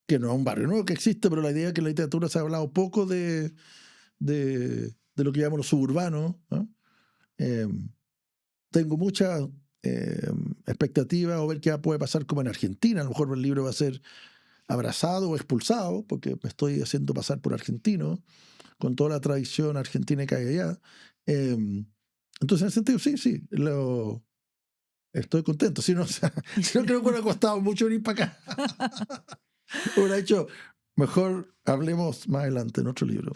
que no es un barrio nuevo que existe, pero la idea es que en la literatura se ha hablado poco de lo que llamamos los suburbanos, ¿no? Em, Tengo mucha expectativa o ver qué puede pasar como en Argentina. A lo mejor el libro va a ser abrazado o expulsado, porque me estoy haciendo pasar por argentino, con toda la tradición argentina que hay allá. Entonces, en ese sentido, sí, sí, estoy contento. Si no, o sea, si no creo que me ha costado mucho venir para acá. Hubiera dicho, mejor hablemos más adelante en otro libro.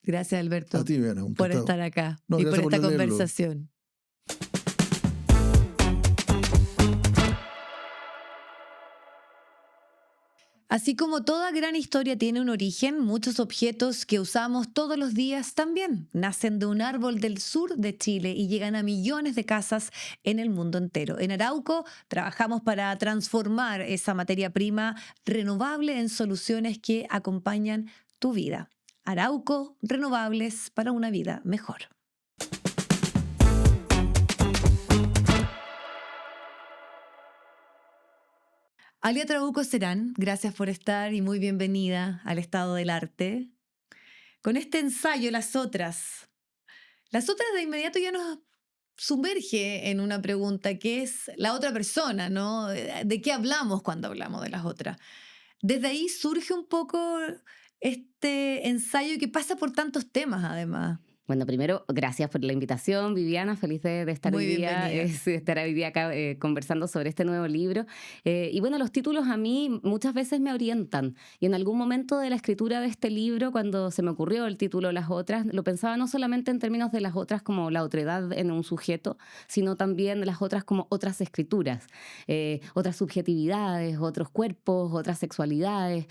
Gracias, A Alberto, ti, Viana, por encantado. estar acá No, y por gracias por esta leerlo. conversación. Así como toda gran historia tiene un origen, muchos objetos que usamos todos los días también nacen de un árbol del sur de Chile y llegan a millones de casas en el mundo entero. En Arauco trabajamos para transformar esa materia prima renovable en soluciones que acompañan tu vida. Arauco, renovables para una vida mejor. Alia Trabuco Serán, gracias por estar y muy bienvenida al estado del arte. Con este ensayo, las otras de inmediato ya nos sumerge en una pregunta que es la otra persona, ¿no? ¿De qué hablamos cuando hablamos de las otras? Desde ahí surge un poco este ensayo que pasa por tantos temas, además. Bueno, primero, gracias por la invitación, Viviana. Feliz de estar hoy Muy día, bienvenida. sí, de estar hoy día acá conversando sobre este nuevo libro. Y bueno, los títulos a mí muchas veces me orientan. Y en algún momento de la escritura de este libro, cuando se me ocurrió el título Las Otras, lo pensaba no solamente en términos de las otras como la otredad en un sujeto, sino también de las otras como otras escrituras, otras subjetividades, otros cuerpos, otras sexualidades,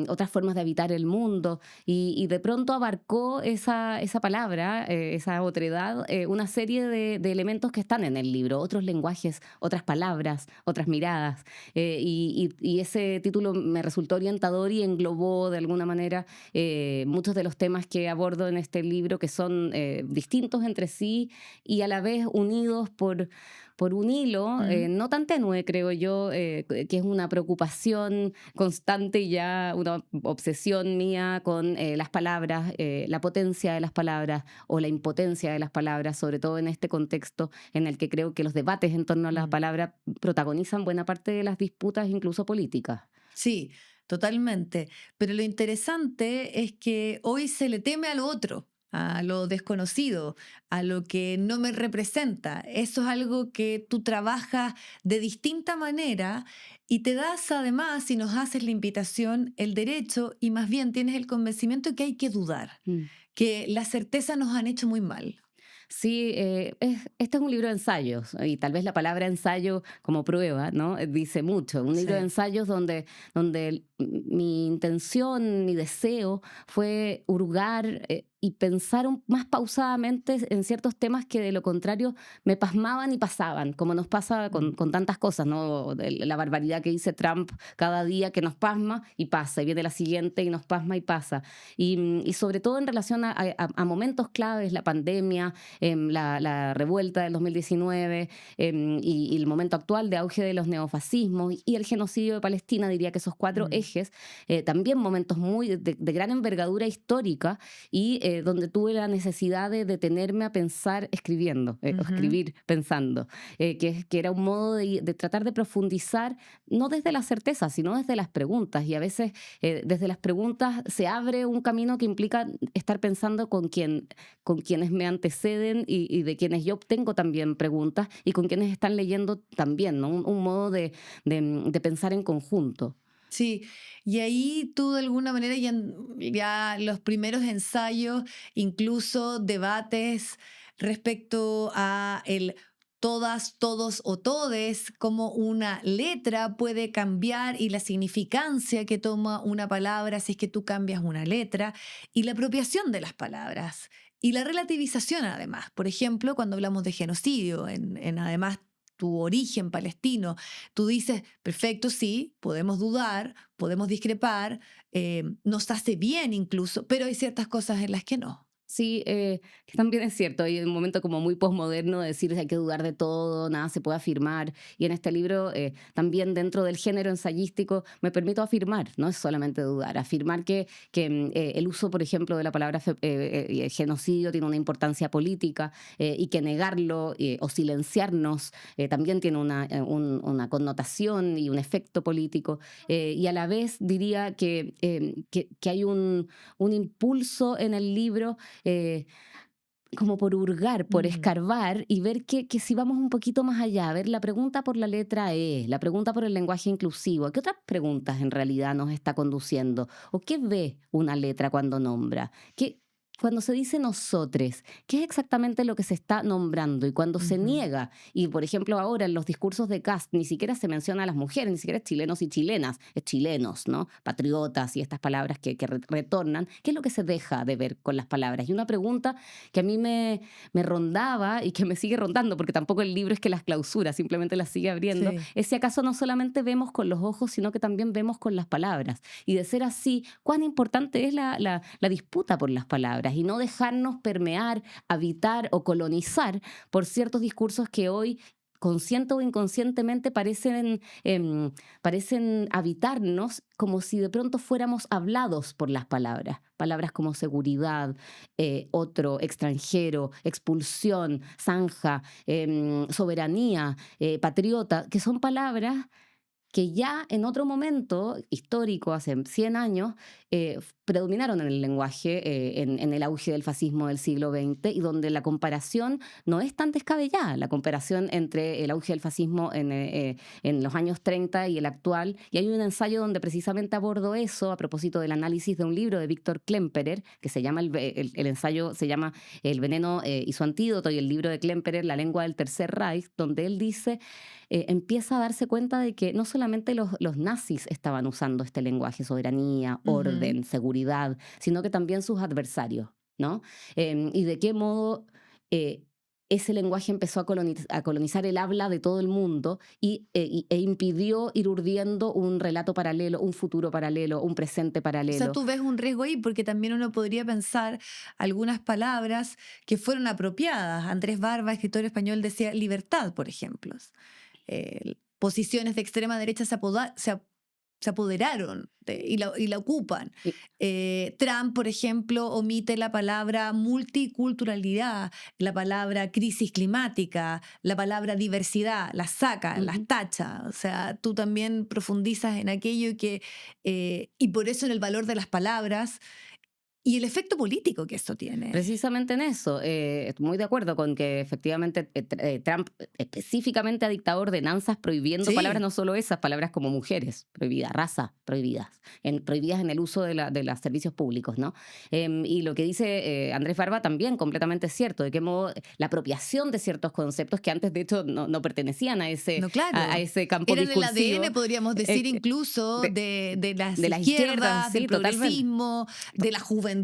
otras formas de habitar el mundo. Y de pronto abarcó esa palabra, esa otredad, una serie de elementos que están en el libro, otros lenguajes, otras palabras, otras miradas. Y ese título me resultó orientador y englobó de alguna manera muchos de los temas que abordo en este libro, que son distintos entre sí y a la vez unidos por un hilo, Mm. no tan tenue, creo yo, que es una preocupación constante y ya una obsesión mía con las palabras, la potencia de las palabras o la impotencia de las palabras, sobre todo en este contexto en el que creo que los debates en torno a la Mm. palabra protagonizan buena parte de las disputas, incluso políticas. Sí, totalmente. Pero lo interesante es que hoy se le teme a lo otro, a lo desconocido, a lo que no me representa. Eso es algo que tú trabajas de distinta manera y te das además, si nos haces la invitación, el derecho y más bien tienes el convencimiento de que hay que dudar, Mm. que las certezas nos han hecho muy mal. Sí, este es un libro de ensayos y tal vez la palabra ensayo como prueba, ¿no? Dice mucho. Un libro de Sí. ensayos donde mi intención, mi deseo fue hurgar y pensar más pausadamente en ciertos temas que de lo contrario me pasmaban y pasaban, como nos pasa Mm. con tantas cosas, ¿no? La barbaridad que dice Trump cada día que nos pasma y pasa, y viene la siguiente y nos pasma y pasa. Y sobre todo en relación a momentos claves, la pandemia, la revuelta del 2019 y el momento actual de auge de los neofascismos y el genocidio de Palestina, diría que esos cuatro Mm. ejes, también momentos muy de gran envergadura histórica y donde tuve la necesidad de detenerme a pensar escribiendo, o Ujú. escribir pensando, que era un modo de tratar de profundizar, no desde la certeza, sino desde las preguntas. Y a veces desde las preguntas se abre un camino que implica estar pensando con quienes me anteceden y de quienes yo obtengo también preguntas y con quienes están leyendo también, ¿no? Un modo de pensar en conjunto. Sí, y ahí tú de alguna manera ya los primeros ensayos, incluso debates respecto a el todas, todos o todes, cómo una letra puede cambiar y la significancia que toma una palabra si es que tú cambias una letra, y la apropiación de las palabras y la relativización además. Por ejemplo, cuando hablamos de genocidio, en además tu origen palestino. Tú dices, perfecto, sí, podemos dudar, podemos discrepar, nos hace bien incluso, pero hay ciertas cosas en las que no. Sí, que también es cierto, hay un momento como muy posmoderno de decir hay que dudar de todo, nada se puede afirmar. Y en este libro, también dentro del género ensayístico, me permito afirmar, no es solamente dudar, afirmar que el uso, por ejemplo, de la palabra genocidio tiene una importancia política y que negarlo o silenciarnos también tiene una connotación y un efecto político. Y a la vez diría que hay un impulso en el libro eh, como por hurgar, por Mm. escarbar y ver que si vamos un poquito más allá, a ver la pregunta por la letra E, la pregunta por el lenguaje inclusivo, ¿a qué otras preguntas en realidad nos está conduciendo? ¿O qué ve una letra cuando nombra? Cuando se dice nosotres, ¿qué es exactamente lo que se está nombrando? Y cuando se Ujú. niega, y por ejemplo ahora en los discursos de Kast ni siquiera se menciona a las mujeres, ni siquiera es chilenos y chilenas, es chilenos, ¿no? Patriotas y estas palabras que retornan, ¿qué es lo que se deja de ver con las palabras? Y una pregunta que a mí me rondaba y que me sigue rondando, porque tampoco el libro es que las clausura, simplemente las sigue abriendo, Sí. es si acaso no solamente vemos con los ojos, sino que también vemos con las palabras. Y de ser así, cuán importante es la disputa por las palabras y no dejarnos permear, habitar o colonizar por ciertos discursos que hoy consciente o inconscientemente parecen habitarnos como si de pronto fuéramos hablados por las palabras. Palabras como seguridad, otro, extranjero, expulsión, zanja, soberanía, patriota, que son palabras que ya en otro momento histórico, hace 100 años, predominaron en el lenguaje, en el auge del fascismo del siglo XX, y donde la comparación no es tan descabellada, la comparación entre el auge del fascismo en los años 30 y el actual. Y hay un ensayo donde precisamente abordo eso a propósito del análisis de un libro de Víctor Klemperer, que se llama, el ensayo se llama El veneno y su antídoto, y el libro de Klemperer, La lengua del Tercer Reich, donde él dice empieza a darse cuenta de que no solamente los nazis estaban usando este lenguaje, soberanía, Ujú. orden, seguridad, sino que también sus adversarios, ¿no? Y de qué modo eh, ese lenguaje empezó a colonizar el habla de todo el mundo e impidió ir urdiendo un relato paralelo, un futuro paralelo, un presente O sea, paralelo. tú ves un riesgo ahí porque también uno podría pensar algunas palabras que fueron apropiadas. Andrés Barba, escritor español, decía libertad, por ejemplo. Posiciones de extrema derecha se apoderaron y la ocupan. Y- Trump, por ejemplo, omite la palabra multiculturalidad, la palabra crisis climática, la palabra diversidad, las saca, las Ujú. tacha. O sea, tú también profundizas en aquello y por eso en el valor de las palabras y el efecto político que esto tiene. Precisamente en eso, estoy muy de acuerdo con que efectivamente Trump específicamente ha dictado ordenanzas prohibiendo palabras, Sí. no solo esas, palabras como mujeres, prohibidas, raza, prohibidas, prohibidas en el uso de los servicios públicos, ¿no? Y lo que dice Andrés Barba también completamente es cierto, de qué modo la apropiación de ciertos conceptos que antes de hecho no pertenecían No, a claro. ese campo Eran el discursivo ADN, podríamos decir, eh, incluso de, de las de las izquierdas, izquierdas, del sí, totalmente. progresismo, de la juventud.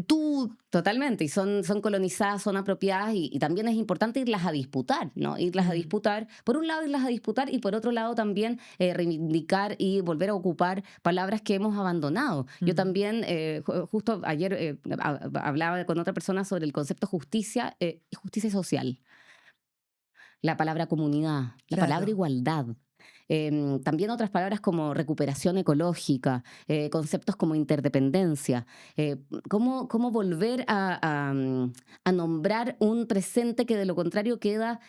Totalmente, y son colonizadas, son apropiadas y también es importante irlas a disputar, ¿no? Irlas a Mm, disputar, por un lado irlas a disputar y por otro lado también reivindicar y volver a ocupar palabras que hemos abandonado. Yo mm, también, justo ayer hablaba con otra persona sobre el concepto justicia y justicia social, la palabra comunidad, la palabra claro. igualdad. También otras palabras como recuperación ecológica, conceptos como interdependencia, cómo volver a nombrar un presente que de lo contrario queda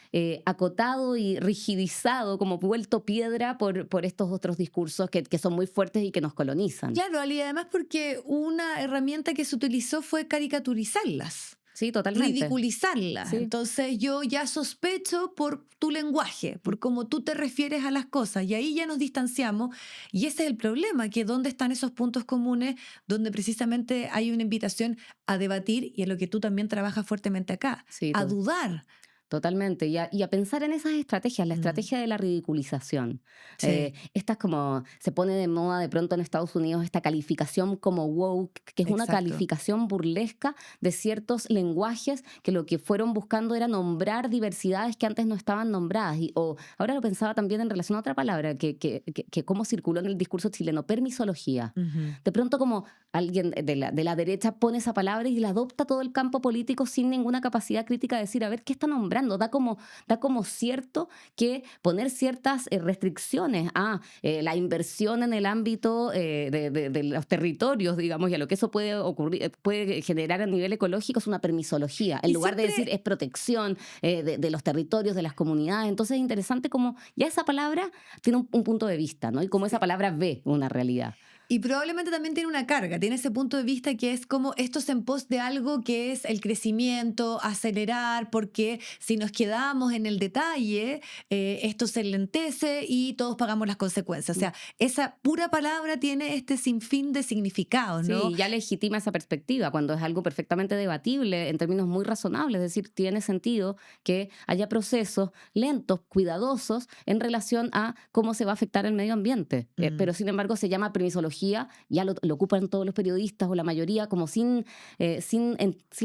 acotado y rigidizado, como vuelto piedra por estos otros discursos que son muy fuertes y que nos colonizan. Claro, Ali, además porque una herramienta que se utilizó fue caricaturizarlas, Sí, totalmente. ridiculizarlas. Sí. Entonces yo ya sospecho por tu lenguaje, por cómo tú te refieres a las cosas, y ahí ya nos distanciamos. Y ese es el problema, que dónde están esos puntos comunes donde precisamente hay una invitación a debatir, y es lo que tú también trabajas fuertemente acá, Sí, a dudar. totalmente. Y a pensar en esas estrategias, la Mm, estrategia de la ridiculización. sí, Esta es como, se pone de moda de pronto en Estados Unidos esta calificación como woke, que es una exacto. calificación burlesca de ciertos lenguajes que lo que fueron buscando era nombrar diversidades que antes no estaban nombradas. O ahora lo pensaba también en relación a otra palabra que cómo circuló en el discurso chileno, permisología. Ujú. De pronto como alguien de la derecha pone esa palabra y la adopta todo el campo político sin ninguna capacidad crítica de decir, a ver, ¿qué está nombrando? Da como cierto que poner ciertas restricciones a la inversión en el ámbito de los territorios, digamos, y a lo que eso puede ocurrir, puede generar a nivel ecológico es una permisología, en Y lugar de decir siempre es protección de los territorios, de las comunidades. Entonces es interesante como ya esa palabra tiene un punto de vista, ¿no? Y como esa sí. palabra ve una realidad. Y probablemente también tiene una carga, tiene ese punto de vista que es como esto es en pos de algo que es el crecimiento, acelerar, porque si nos quedamos en el detalle, esto se lentece y todos pagamos las consecuencias. O sea, esa pura palabra tiene este sinfín de significados, ¿no? Sí, ya legitima esa perspectiva cuando es algo perfectamente debatible en términos muy razonables. Es decir, tiene sentido que haya procesos lentos, cuidadosos en relación a cómo se va a afectar el medio ambiente. Mm, Pero sin embargo se llama permisología, ya lo ocupan todos los periodistas o la mayoría como sin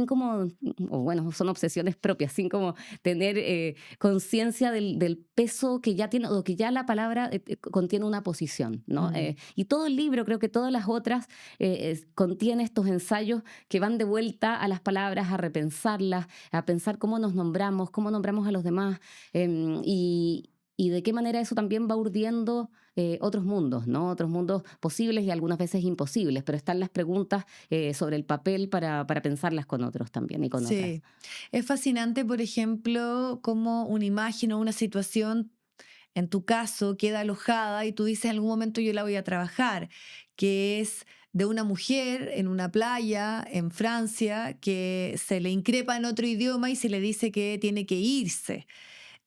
como, o bueno, son obsesiones propias, sin como tener conciencia del peso que ya tiene o que ya la palabra contiene una posición, ¿no? mm. Y todo el libro, creo que todas las otras contiene estos ensayos que van de vuelta a las palabras, a repensarlas, a pensar cómo nombramos a los demás, y de qué manera eso también va urdiendo otros mundos, ¿no? Otros mundos posibles y algunas veces imposibles, pero están las preguntas sobre el papel para pensarlas con otros también y con otras. Sí, es fascinante, por ejemplo, cómo una imagen o una situación, en tu caso, queda alojada y tú dices en algún momento yo la voy a trabajar, que es de una mujer en una playa en Francia que se le increpa en otro idioma y se le dice que tiene que irse.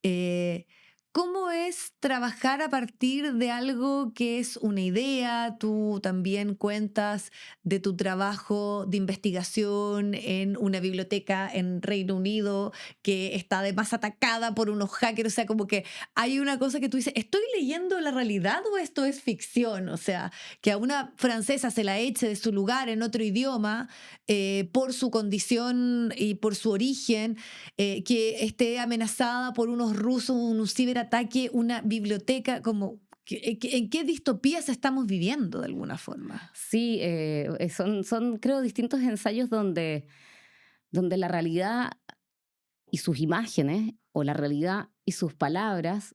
Eh, ¿Cómo es trabajar a partir de algo que es una idea? Tú también cuentas de tu trabajo de investigación en una biblioteca en Reino Unido que está además atacada por unos hackers. O sea, como que hay una cosa que tú dices, ¿estoy leyendo la realidad o esto es ficción? O sea, que a una francesa se la eche de su lugar en otro idioma por su condición y por su origen, que esté amenazada por unos rusos, un ciberataque, una biblioteca, como ¿en qué distopías estamos viviendo de alguna forma? Sí, son, creo, distintos ensayos donde la realidad y sus imágenes, o la realidad y sus palabras,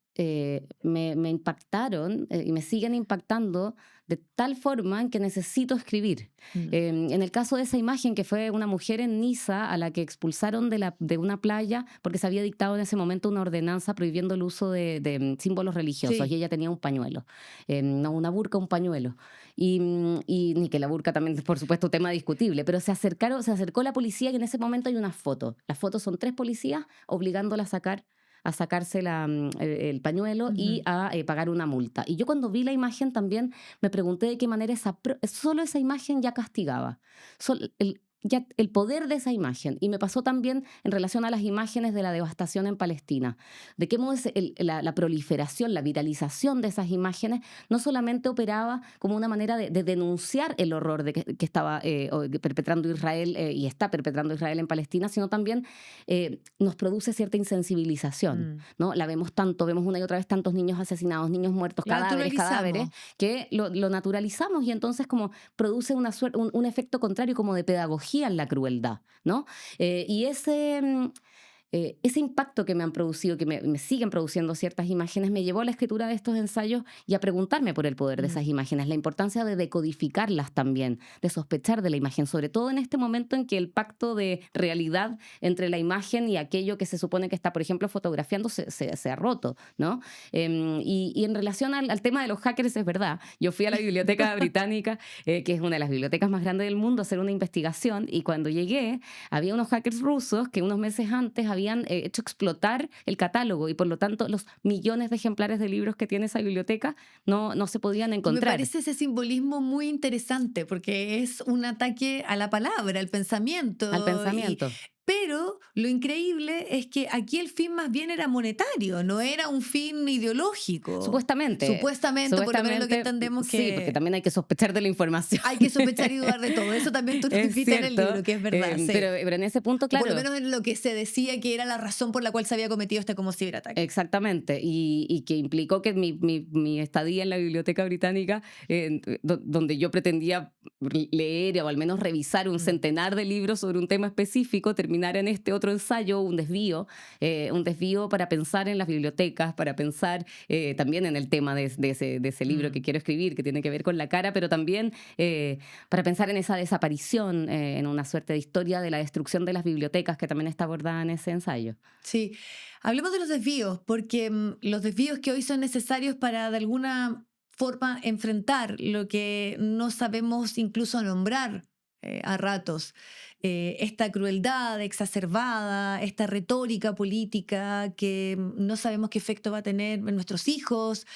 me impactaron y me siguen impactando de tal forma en que necesito escribir. Mm, En el caso de esa imagen, que fue una mujer en Niza a la que expulsaron de una playa porque se había dictado en ese momento una ordenanza prohibiendo el uso de símbolos religiosos, y sí, ella tenía un pañuelo, no una burka, un pañuelo. Y ni que la burka también, por supuesto, tema discutible, pero se acercó la policía, y en ese momento hay una foto. Las fotos son tres policías obligándola a sacarse el pañuelo y ujú, a pagar una multa. Y yo cuando vi la imagen también me pregunté de qué manera solo esa imagen ya castigaba. Ya el poder de esa imagen. Y me pasó también en relación a las imágenes de la devastación en Palestina. De qué modo la proliferación, la viralización de esas imágenes no solamente operaba como una manera de denunciar el horror que estaba perpetrando Israel y está perpetrando Israel en Palestina, sino también nos produce cierta insensibilización, mm. ¿no? La vemos tanto, vemos una y otra vez tantos niños asesinados, niños muertos, La cadáveres, naturalizamos. que lo naturalizamos, y entonces como produce un efecto contrario como de pedagogía en la crueldad, ¿no? Y ese ese impacto que me han producido, que me siguen produciendo ciertas imágenes, me llevó a la escritura de estos ensayos y a preguntarme por el poder de Mm. esas imágenes, la importancia de decodificarlas también, de sospechar de la imagen, sobre todo en este momento en que el pacto de realidad entre la imagen y aquello que se supone que está, por ejemplo, fotografiando se ha roto, ¿no? Y en relación al tema de los hackers, es verdad, yo fui a la Biblioteca Británica, que es una de las bibliotecas más grandes del mundo, a hacer una investigación, y cuando llegué había unos hackers rusos que unos meses antes habían hecho explotar el catálogo, y por lo tanto los millones de ejemplares de libros que tiene esa biblioteca no se podían Y me encontrar. parece ese simbolismo muy interesante porque es un ataque a la palabra, al Al pensamiento. pensamiento. Pero lo increíble es que aquí el fin más bien era monetario, no era un fin ideológico. Supuestamente, Supuestamente, por lo menos lo que supuestamente, entendemos sí, porque que también hay que sospechar de la información. hay que sospechar y dudar de todo. Eso también tú lo Es escribiste en el cierto, libro, que es verdad, sí. pero en ese punto, O por lo claro. menos en lo que se decía que era la razón por la cual se había cometido este como ciberataque. Exactamente, y que implicó que mi estadía en la Biblioteca Británica, donde yo pretendía leer o al menos revisar un Mm. centenar de libros sobre un tema específico, terminara en este otro ensayo, un desvío para pensar en las bibliotecas, para pensar también en el tema de ese libro que Mm. quiero escribir, que tiene que ver con la cara, pero también para pensar en esa desaparición, en una suerte de historia de la destrucción de las bibliotecas que también está abordada en ese ensayo. Sí, hablemos de los desvíos, porque los desvíos que hoy son necesarios para de alguna forma enfrentar lo que no sabemos incluso nombrar a ratos, esta crueldad exacerbada, esta retórica política que no sabemos qué efecto va a tener en nuestros hijos,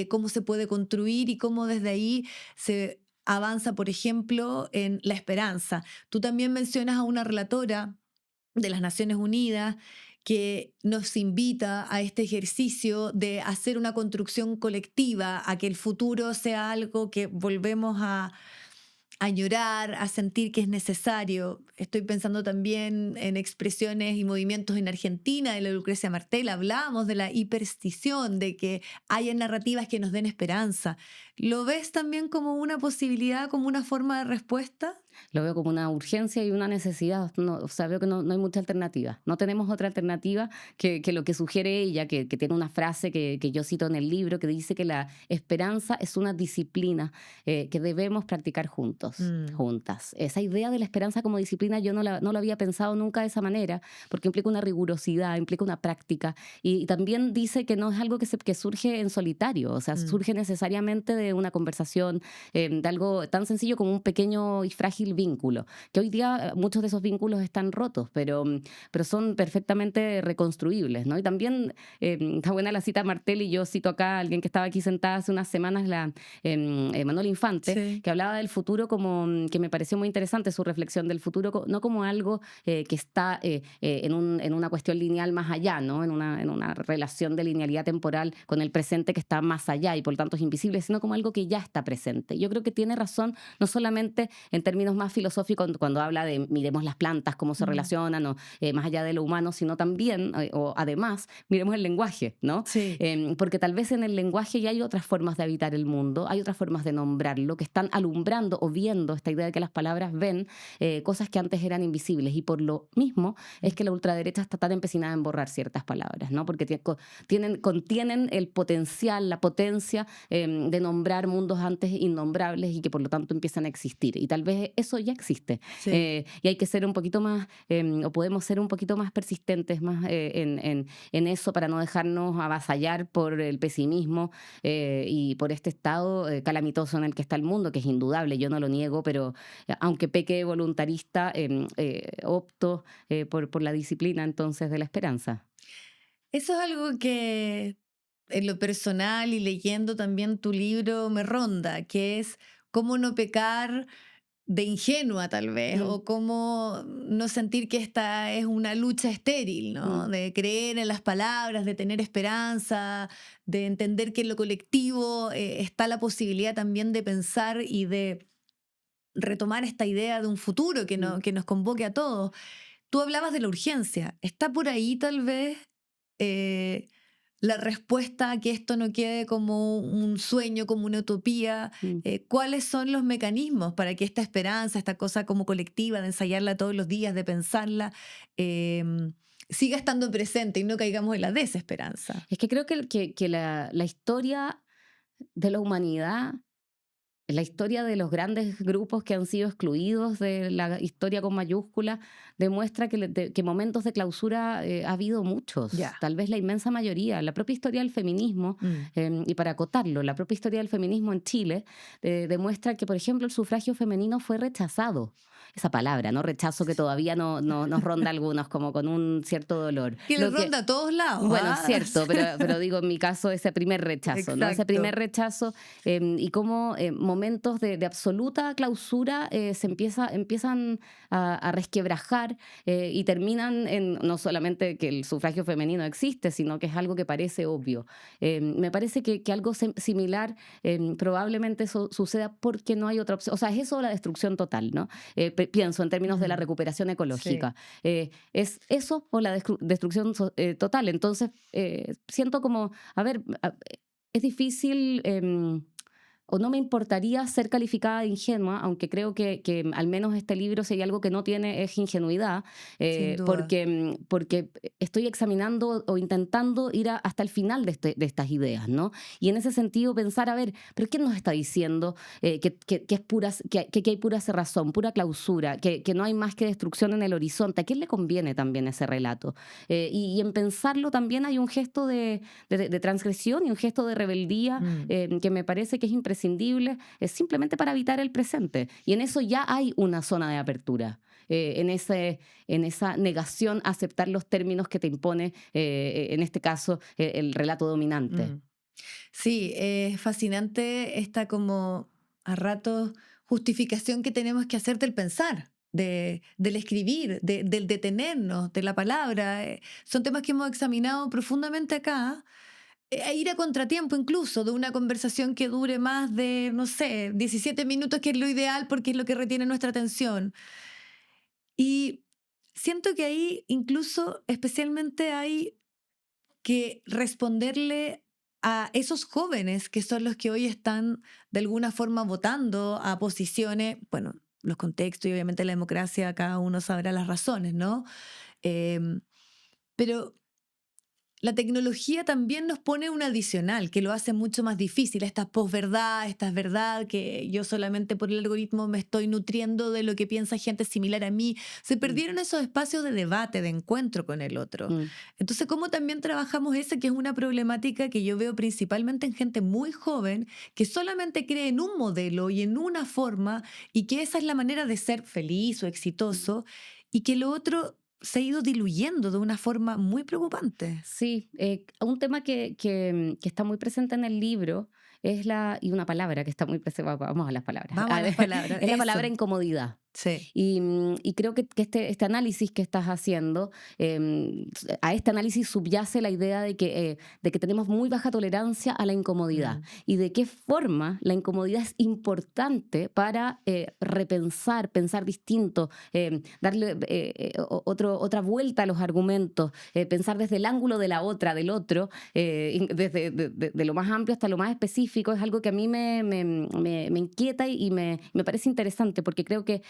cómo se puede construir y cómo desde ahí se avanza, por ejemplo, en la esperanza. Tú también mencionas a una relatora de las Naciones Unidas que nos invita a este ejercicio de hacer una construcción colectiva, a que el futuro sea algo que volvemos a añorar, a sentir que es necesario. Estoy pensando también en expresiones y movimientos en Argentina, de la Lucrecia Martel, hablamos de la hiperstición, de que haya narrativas que nos den esperanza. ¿Lo ves también como una posibilidad, como una forma de respuesta? Lo veo como una urgencia y una necesidad. No, o sea, veo que no hay mucha alternativa. No tenemos otra alternativa que lo que sugiere ella, que tiene una frase que yo cito en el libro, que dice que la esperanza es una disciplina que debemos practicar juntos, Mm. juntas. Esa idea de la esperanza como disciplina yo no la había pensado nunca de esa manera, porque implica una rigurosidad, implica una práctica, y también dice que no es algo que surge en solitario, o sea, Mm. surge necesariamente de una conversación, de algo tan sencillo como un pequeño y frágil vínculo, que hoy día muchos de esos vínculos están rotos, pero son perfectamente reconstruibles, ¿no? Y también está buena la cita de Martel, y yo cito acá a alguien que estaba aquí sentada hace unas semanas, Manuel Infante, Sí. que hablaba del futuro como, que me pareció muy interesante su reflexión del futuro, no como algo que está en una cuestión lineal más allá, ¿no? En una relación de linealidad temporal con el presente que está más allá y por lo tanto es invisible, sino como algo que ya está presente. Yo creo que tiene razón, no solamente en términos más filosóficos cuando habla de miremos las plantas, cómo se Mm. relacionan, o más allá de lo humano, sino también, o además, miremos el lenguaje, ¿no? Sí. Porque tal vez en el lenguaje ya hay otras formas de habitar el mundo, hay otras formas de nombrarlo, que están alumbrando o viendo esta idea de que las palabras ven cosas que antes eran invisibles, y por lo mismo es que la ultraderecha está tan empecinada en borrar ciertas palabras, ¿no? Porque contienen el potencial, la potencia de nombrar mundos antes innombrables y que por lo tanto empiezan a existir. Y tal vez eso ya existe. Sí. Y hay que ser un poquito más, o podemos ser un poquito más persistentes más en eso, para no dejarnos avasallar por el pesimismo y por este estado calamitoso en el que está el mundo, que es indudable, yo no lo niego, pero aunque peque voluntarista, opto por la disciplina entonces de la esperanza. Eso es algo que en lo personal y leyendo también tu libro me ronda, que es cómo no pecar de ingenua tal vez, Mm, o cómo no sentir que esta es una lucha estéril, ¿no? mm. De creer en las palabras, de tener esperanza, de entender que en lo colectivo está la posibilidad también de pensar y de retomar esta idea de un futuro que, Mm. no, que nos convoque a todos. Tú hablabas de la urgencia. ¿Está por ahí tal vez eh, la respuesta a que esto no quede como un sueño, como una utopía? Mm. ¿Cuáles son los mecanismos para que esta esperanza, esta cosa como colectiva, de ensayarla todos los días, de pensarla, em, siga estando presente y no caigamos en la desesperanza. Es que creo que la historia de la humanidad, la historia de los grandes grupos que han sido excluidos de la historia con mayúscula, demuestra que momentos de clausura ha habido muchos, Ya. tal vez la inmensa mayoría. La propia historia del feminismo, Mm. y para acotarlo, la propia historia del feminismo en Chile demuestra que, por ejemplo, el sufragio femenino fue rechazado. Esa palabra, ¿no? Rechazo que todavía nos ronda a algunos como con un cierto dolor. Que les Lo que, ronda a todos lados, bueno, ¿ah? cierto, pero digo, en mi caso, ese primer rechazo, ¿no? Ese primer Exacto. rechazo y cómo momentos de absoluta clausura empiezan a resquebrajar y terminan en no solamente que el sufragio femenino existe, sino que es algo que parece obvio. Me parece que algo similar probablemente eso suceda porque no hay otra opción. O sea, es eso la destrucción total, ¿no? Pienso en términos de la Mm. recuperación Sí. ecológica. ¿Es eso o la destrucción total? Entonces, siento como, a ver, es difícil o no me importaría ser calificada de ingenua, aunque creo que al menos este libro, si hay algo que no tiene, es ingenuidad, Sin duda. porque estoy examinando o intentando ir hasta el final de estas ideas, ¿no? Y en ese sentido pensar, a ver, ¿pero quién nos está diciendo que es que hay pura cerrazón, pura clausura, que no hay más que destrucción en el horizonte? ¿A quién le conviene también ese relato? Y en pensarlo también hay un gesto de transgresión y un gesto de rebeldía Mm. que me parece que es imprescindible, es simplemente para evitar el presente. Y en eso ya hay una zona de apertura. En esa negación a aceptar los términos que te impone, en este caso, el relato dominante. Mm. Sí, es fascinante esta como a ratos justificación que tenemos que hacer del pensar, del escribir, del detenernos, de la palabra. Son temas que hemos examinado profundamente acá. Ir a contratiempo incluso de una conversación que dure más de, no sé, 17 minutos, que es lo ideal porque es lo que retiene nuestra atención. Y siento que ahí incluso especialmente hay que responderle a esos jóvenes que son los que hoy están de alguna forma votando a posiciones, bueno, los contextos y obviamente la democracia, cada uno sabrá las razones, ¿no? Em, pero la tecnología también nos pone un adicional que lo hace mucho más difícil. Esta posverdad, esta es verdad que yo solamente por el algoritmo me estoy nutriendo de lo que piensa gente similar a mí. Se Mm, perdieron esos espacios de debate, de encuentro con el otro. mm. Entonces, ¿cómo también trabajamos ese que es una problemática que yo veo principalmente en gente muy joven que solamente cree en un modelo y en una forma y que esa es la manera de ser feliz o exitoso y que lo otro se ha ido diluyendo de una forma muy preocupante? Sí, un tema que está muy presente en el libro y una palabra que está muy presente, vamos a las palabras, Vamos a las palabras. es la palabra Eso. incomodidad. Sí. Y creo que este análisis que estás haciendo, a este análisis subyace la idea de que tenemos muy baja tolerancia a la incomodidad Mm. y de qué forma la incomodidad es importante para repensar, pensar distinto, darle otra vuelta a los argumentos, pensar desde el ángulo de la otra, del otro, desde de lo más amplio hasta lo más específico, es algo que a mí me inquieta y me parece interesante porque creo que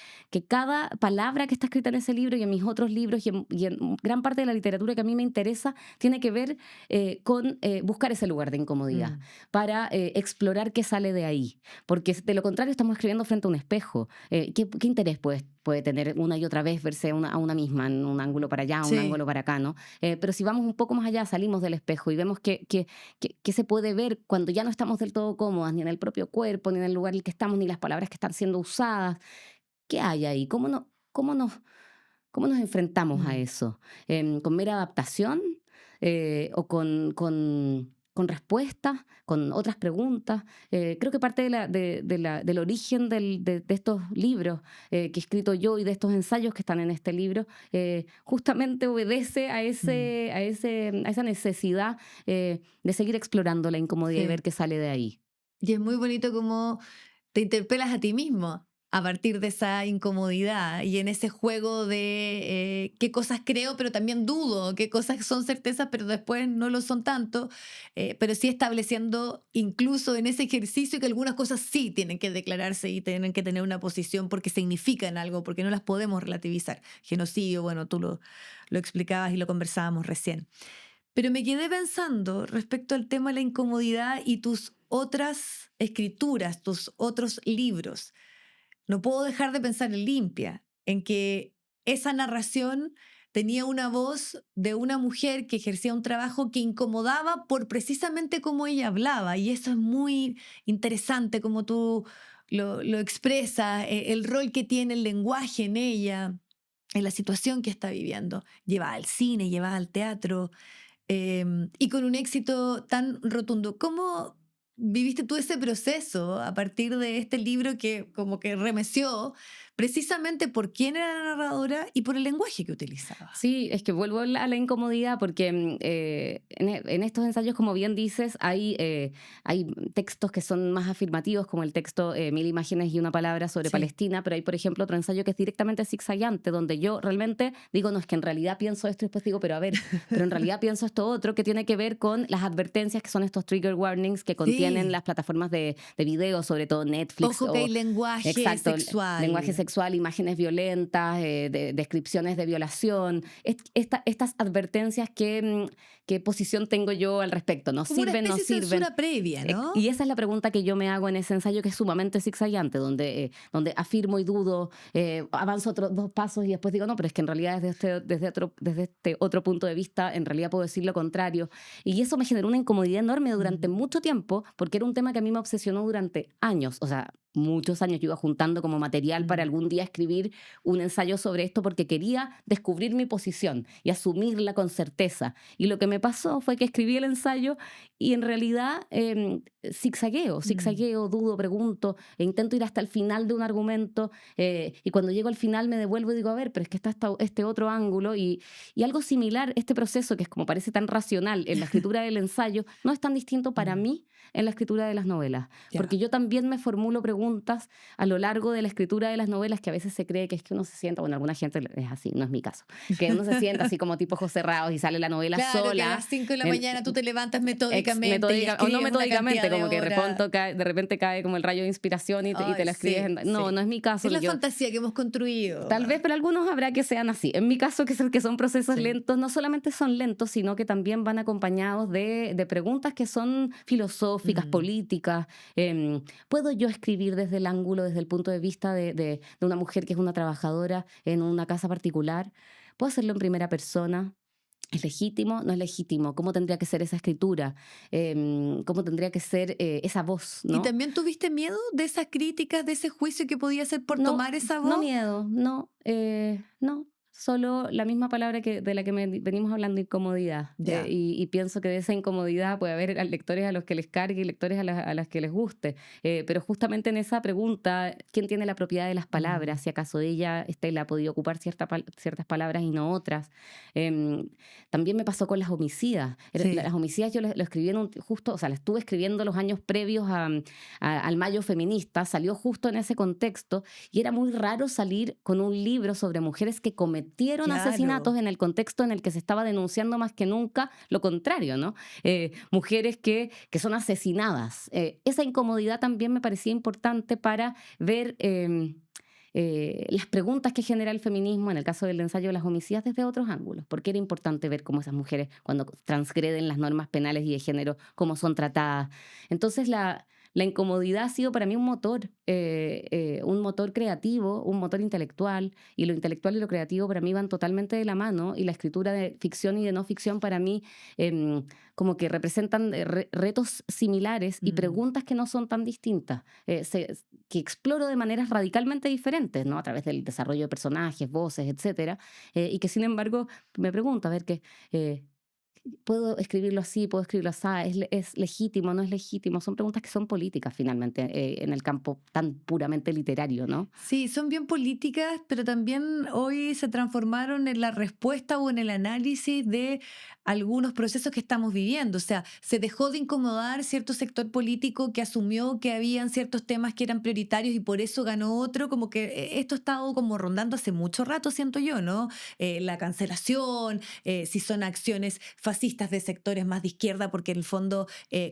cada palabra que está escrita en ese libro y en mis otros libros y en gran parte de la literatura que a mí me interesa tiene que ver con buscar ese lugar de incomodidad Mm. para explorar qué sale de ahí. Porque de lo contrario estamos escribiendo frente a un espejo. ¿Qué interés puede tener una y otra vez verse a una misma en un ángulo para allá, un Sí. ángulo para acá, ¿no? Pero si vamos un poco más allá, salimos del espejo y vemos que se puede ver cuando ya no estamos del todo cómodas, ni en el propio cuerpo, ni en el lugar en el que estamos, ni las palabras que están siendo usadas. ¿Qué hay ahí? ¿Cómo nos enfrentamos a Mm. eso? ¿Con mera adaptación? ¿O con respuestas? ¿Con otras preguntas? Creo que parte del origen de estos libros que he escrito yo y de estos ensayos que están en este libro, justamente obedece Mm. a esa necesidad de seguir explorando la incomodidad y Sí. ver qué sale de ahí. Y es muy bonito como te interpelas a ti mismo. a partir de esa incomodidad y en ese juego de qué cosas creo, pero también dudo, qué cosas son certezas, pero después no lo son tanto, pero sí estableciendo incluso en ese ejercicio que algunas cosas sí tienen que declararse y tienen que tener una posición porque significan algo, porque no las podemos relativizar. Genocidio, bueno, tú lo explicabas y lo conversábamos recién. Pero me quedé pensando respecto al tema de la incomodidad y tus otras escrituras, tus otros libros. No puedo dejar de pensar en Limpia, en que esa narración tenía una voz de una mujer que ejercía un trabajo que incomodaba por precisamente cómo ella hablaba. Y eso es muy interesante como tú lo expresas, el rol que tiene el lenguaje en ella, en la situación que está viviendo. Lleva al cine, lleva al teatro, y con un éxito tan rotundo. ¿Cómo viviste tú ese proceso a partir de este libro que como que remeció precisamente por quién era la narradora y por el lenguaje que utilizaba? Sí, es que vuelvo a la incomodidad porque en estos ensayos, como bien dices, hay textos que son más afirmativos, como el texto Mil imágenes y una palabra sobre Sí. Palestina, pero hay, por ejemplo, otro ensayo que es directamente zigzagueante, donde yo realmente digo, no, es que en realidad pienso esto y después digo, pero a ver, pero en realidad pienso esto otro, que tiene que ver con las advertencias que son estos trigger warnings que contienen Sí. las plataformas de video, sobre todo Netflix Ojo que hay o... lenguaje Exacto, lenguaje sexual. sexual, imágenes violentas, descripciones de violación, estas advertencias qué posición tengo yo al respecto, ¿nos Como una sirven, no especie de sirven? censura previa, ¿no? Y esa es la pregunta que yo me hago en ese ensayo, que es sumamente zigzagueante, donde afirmo y dudo, avanzo otros dos pasos y después digo, no, pero es que en realidad desde este otro punto de vista, en realidad puedo decir lo contrario. Y eso me generó una incomodidad enorme durante Mm, mucho tiempo, porque era un tema que a mí me obsesionó durante años, o sea, muchos años. Yo iba juntando como material para mm. algún día escribir un ensayo sobre esto porque quería descubrir mi posición y asumirla con certeza. Y lo que me pasó fue que escribí el ensayo y en realidad Mm. zigzagueo, dudo, pregunto, e intento ir hasta el final de un argumento, y cuando llego al final me devuelvo y digo, a ver, pero es que está este otro ángulo y algo similar, este proceso que es como parece tan racional en la escritura del ensayo, no es tan distinto para Mm. mí en la escritura de las novelas, porque Ya. yo también me formulo preguntas a lo largo de la escritura de las novelas que a veces se cree que es que uno se sienta, bueno, alguna gente es así, no es mi caso, que uno se sienta así como tipo ojos cerrados y sale la novela Claro que a sola, las 5 de la en, mañana tú te levantas metódicamente y metódica, o no escribes una cantidad metódicamente, de como que de horas. de repente cae como el rayo de inspiración y te Ay, la escribes. sí, No, no sí. es mi caso. Es la Yo, fantasía que hemos construido. tal vez, pero algunos habrá que sean así. En mi caso, que son procesos Sí. lentos, no solamente son lentos, sino que también van acompañados de preguntas que son filosóficas, Mm. políticas. ¿Puedo yo escribir desde el ángulo, desde el punto de vista de una mujer que es una trabajadora en una casa particular? ¿Puedo hacerlo en primera persona? ¿Es legítimo? ¿No es legítimo? ¿Cómo tendría que ser esa escritura? ¿Cómo tendría que ser esa voz? ¿Y ¿No? también tuviste miedo de esas críticas, de ese juicio que podía ser por No, tomar esa no voz? miedo, no, no, solo la misma palabra de la que venimos hablando, incomodidad. Ya. Y pienso que de esa incomodidad puede haber lectores a los que les cargue y lectores a las que les guste. Pero justamente en esa pregunta, ¿quién tiene la propiedad de las Mm. palabras? Si acaso ella, Estela, ha podido ocupar ciertas palabras y no otras. Em, También me pasó con las homicidas. Sí. Las homicidas yo lo escribí justo, o sea, las estuve escribiendo los años previos al Mayo Feminista, salió justo en ese contexto y era muy raro salir con un libro sobre mujeres que cometieron Claro. asesinatos en el contexto en el que se estaba denunciando más que nunca lo contrario, ¿no? Mujeres que son asesinadas. Esa incomodidad también me parecía importante para ver las preguntas que genera el feminismo, en el caso del ensayo de las homicidas, desde otros ángulos, porque era importante ver cómo esas mujeres, cuando transgreden las normas penales y de género, cómo son tratadas. Entonces, la incomodidad ha sido para mí un motor creativo, un motor intelectual, y lo intelectual y lo creativo para mí van totalmente de la mano, y la escritura de ficción y de no ficción para mí como que representan retos similares y Mm. preguntas que no son tan distintas, que exploro de maneras radicalmente diferentes, ¿no? A través del desarrollo de personajes, voces, etcétera, y que sin embargo me pregunto, a ver, eh, ¿puedo escribirlo así? ¿Puedo escribirlo así? ¿Es legítimo? ¿No es legítimo? Son preguntas que son políticas finalmente, en el campo tan puramente literario, ¿no? Sí, son bien políticas, pero también hoy se transformaron en la respuesta o en el análisis de algunos procesos que estamos viviendo. O sea, se dejó de incomodar cierto sector político que asumió que habían ciertos temas que eran prioritarios y por eso ganó otro. Como que esto ha estado como rondando hace mucho rato, siento yo, ¿no? La cancelación, si son acciones fascistas de sectores más de izquierda, porque en el fondo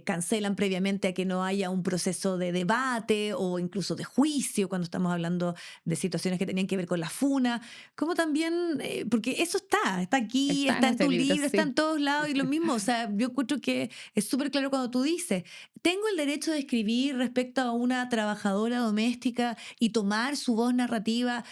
cancelan previamente a que no haya un proceso de debate o incluso de juicio cuando estamos hablando de situaciones que tenían que ver con la FUNA, como también, porque eso está aquí, Está en está en este tu libro, libro, está en sí. todos lados y lo mismo, o sea, yo encuentro que es súper claro cuando tú dices, tengo el derecho de escribir respecto a una trabajadora doméstica y tomar su voz narrativa,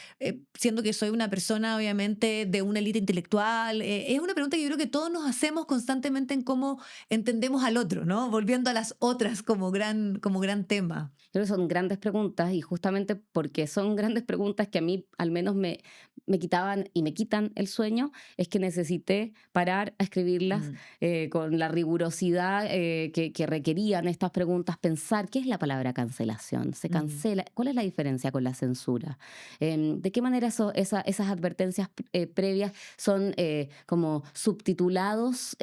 siendo que soy una persona obviamente de una élite intelectual. Es una pregunta que yo creo que todos nos hacemos constantemente en cómo entendemos al otro, ¿no? Volviendo a las otras como gran tema. Creo que son grandes preguntas y justamente porque son grandes preguntas que a mí al menos me quitaban y me quitan el sueño, es que necesité parar a escribirlas Mm, con la rigurosidad que requerían estas preguntas, pensar qué es la palabra cancelación, se mm, cancela, cuál es la diferencia con la censura. De qué manera esas advertencias previas son como subtitulados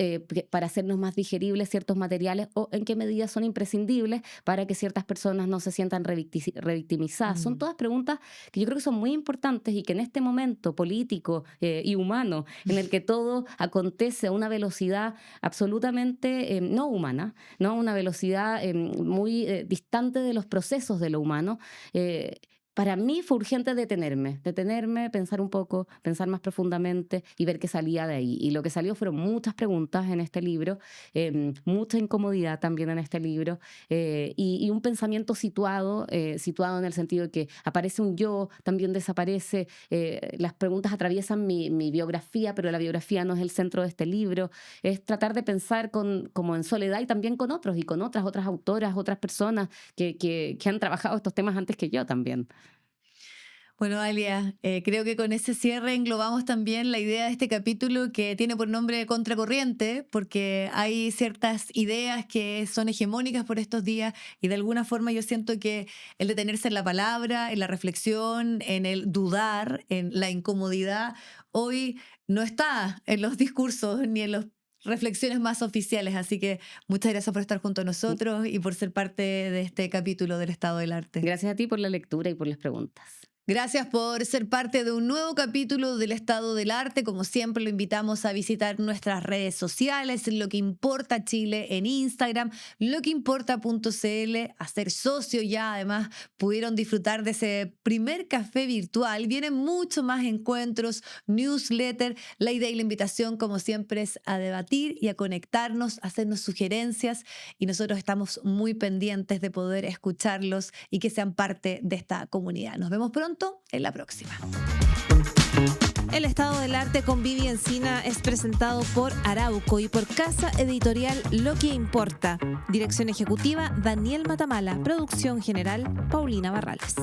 para hacernos más digeribles ciertos materiales o en qué medida son imprescindibles para que ciertas personas no se sientan revictimizadas. Son mm. todas preguntas que yo creo que son muy importantes y que en este momento político y humano, en el que todo acontece a una velocidad absolutamente no humana, ¿no? Una velocidad muy distante de los procesos de lo humano, eh, para mí fue urgente detenerme, pensar un poco, pensar más profundamente y ver qué salía de ahí. Y lo que salió fueron muchas preguntas en este libro, mucha incomodidad también en este libro, y un pensamiento situado en el sentido de que aparece un yo, también desaparece. Las preguntas atraviesan mi biografía, pero la biografía no es el centro de este libro. Es tratar de pensar como en soledad y también con otros y con otras autoras, otras personas que han trabajado estos temas antes que yo también. Bueno, Alia, creo que con ese cierre englobamos también la idea de este capítulo que tiene por nombre Contracorriente, porque hay ciertas ideas que son hegemónicas por estos días y de alguna forma yo siento que el detenerse en la palabra, en la reflexión, en el dudar, en la incomodidad, hoy no está en los discursos ni en las reflexiones más oficiales. Así que muchas gracias por estar junto a nosotros y por ser parte de este capítulo del Estado del Arte. Gracias a ti por la lectura y por las preguntas. Gracias por ser parte de un nuevo capítulo del Estado del Arte. Como siempre, lo invitamos a visitar nuestras redes sociales, Lo que importa Chile en Instagram, loqueimporta.cl, a ser socio ya. Además, pudieron disfrutar de ese primer café virtual. Vienen muchos más encuentros, newsletter. La idea y la invitación, como siempre, es a debatir y a conectarnos, a hacernos sugerencias. Y nosotros estamos muy pendientes de poder escucharlos y que sean parte de esta comunidad. Nos vemos pronto en la próxima. El Estado del Arte con Vivi Encina es presentado por Arauco y por Casa Editorial Lo que Importa. Dirección ejecutiva Daniel Matamala. Producción general Paulina Barrales.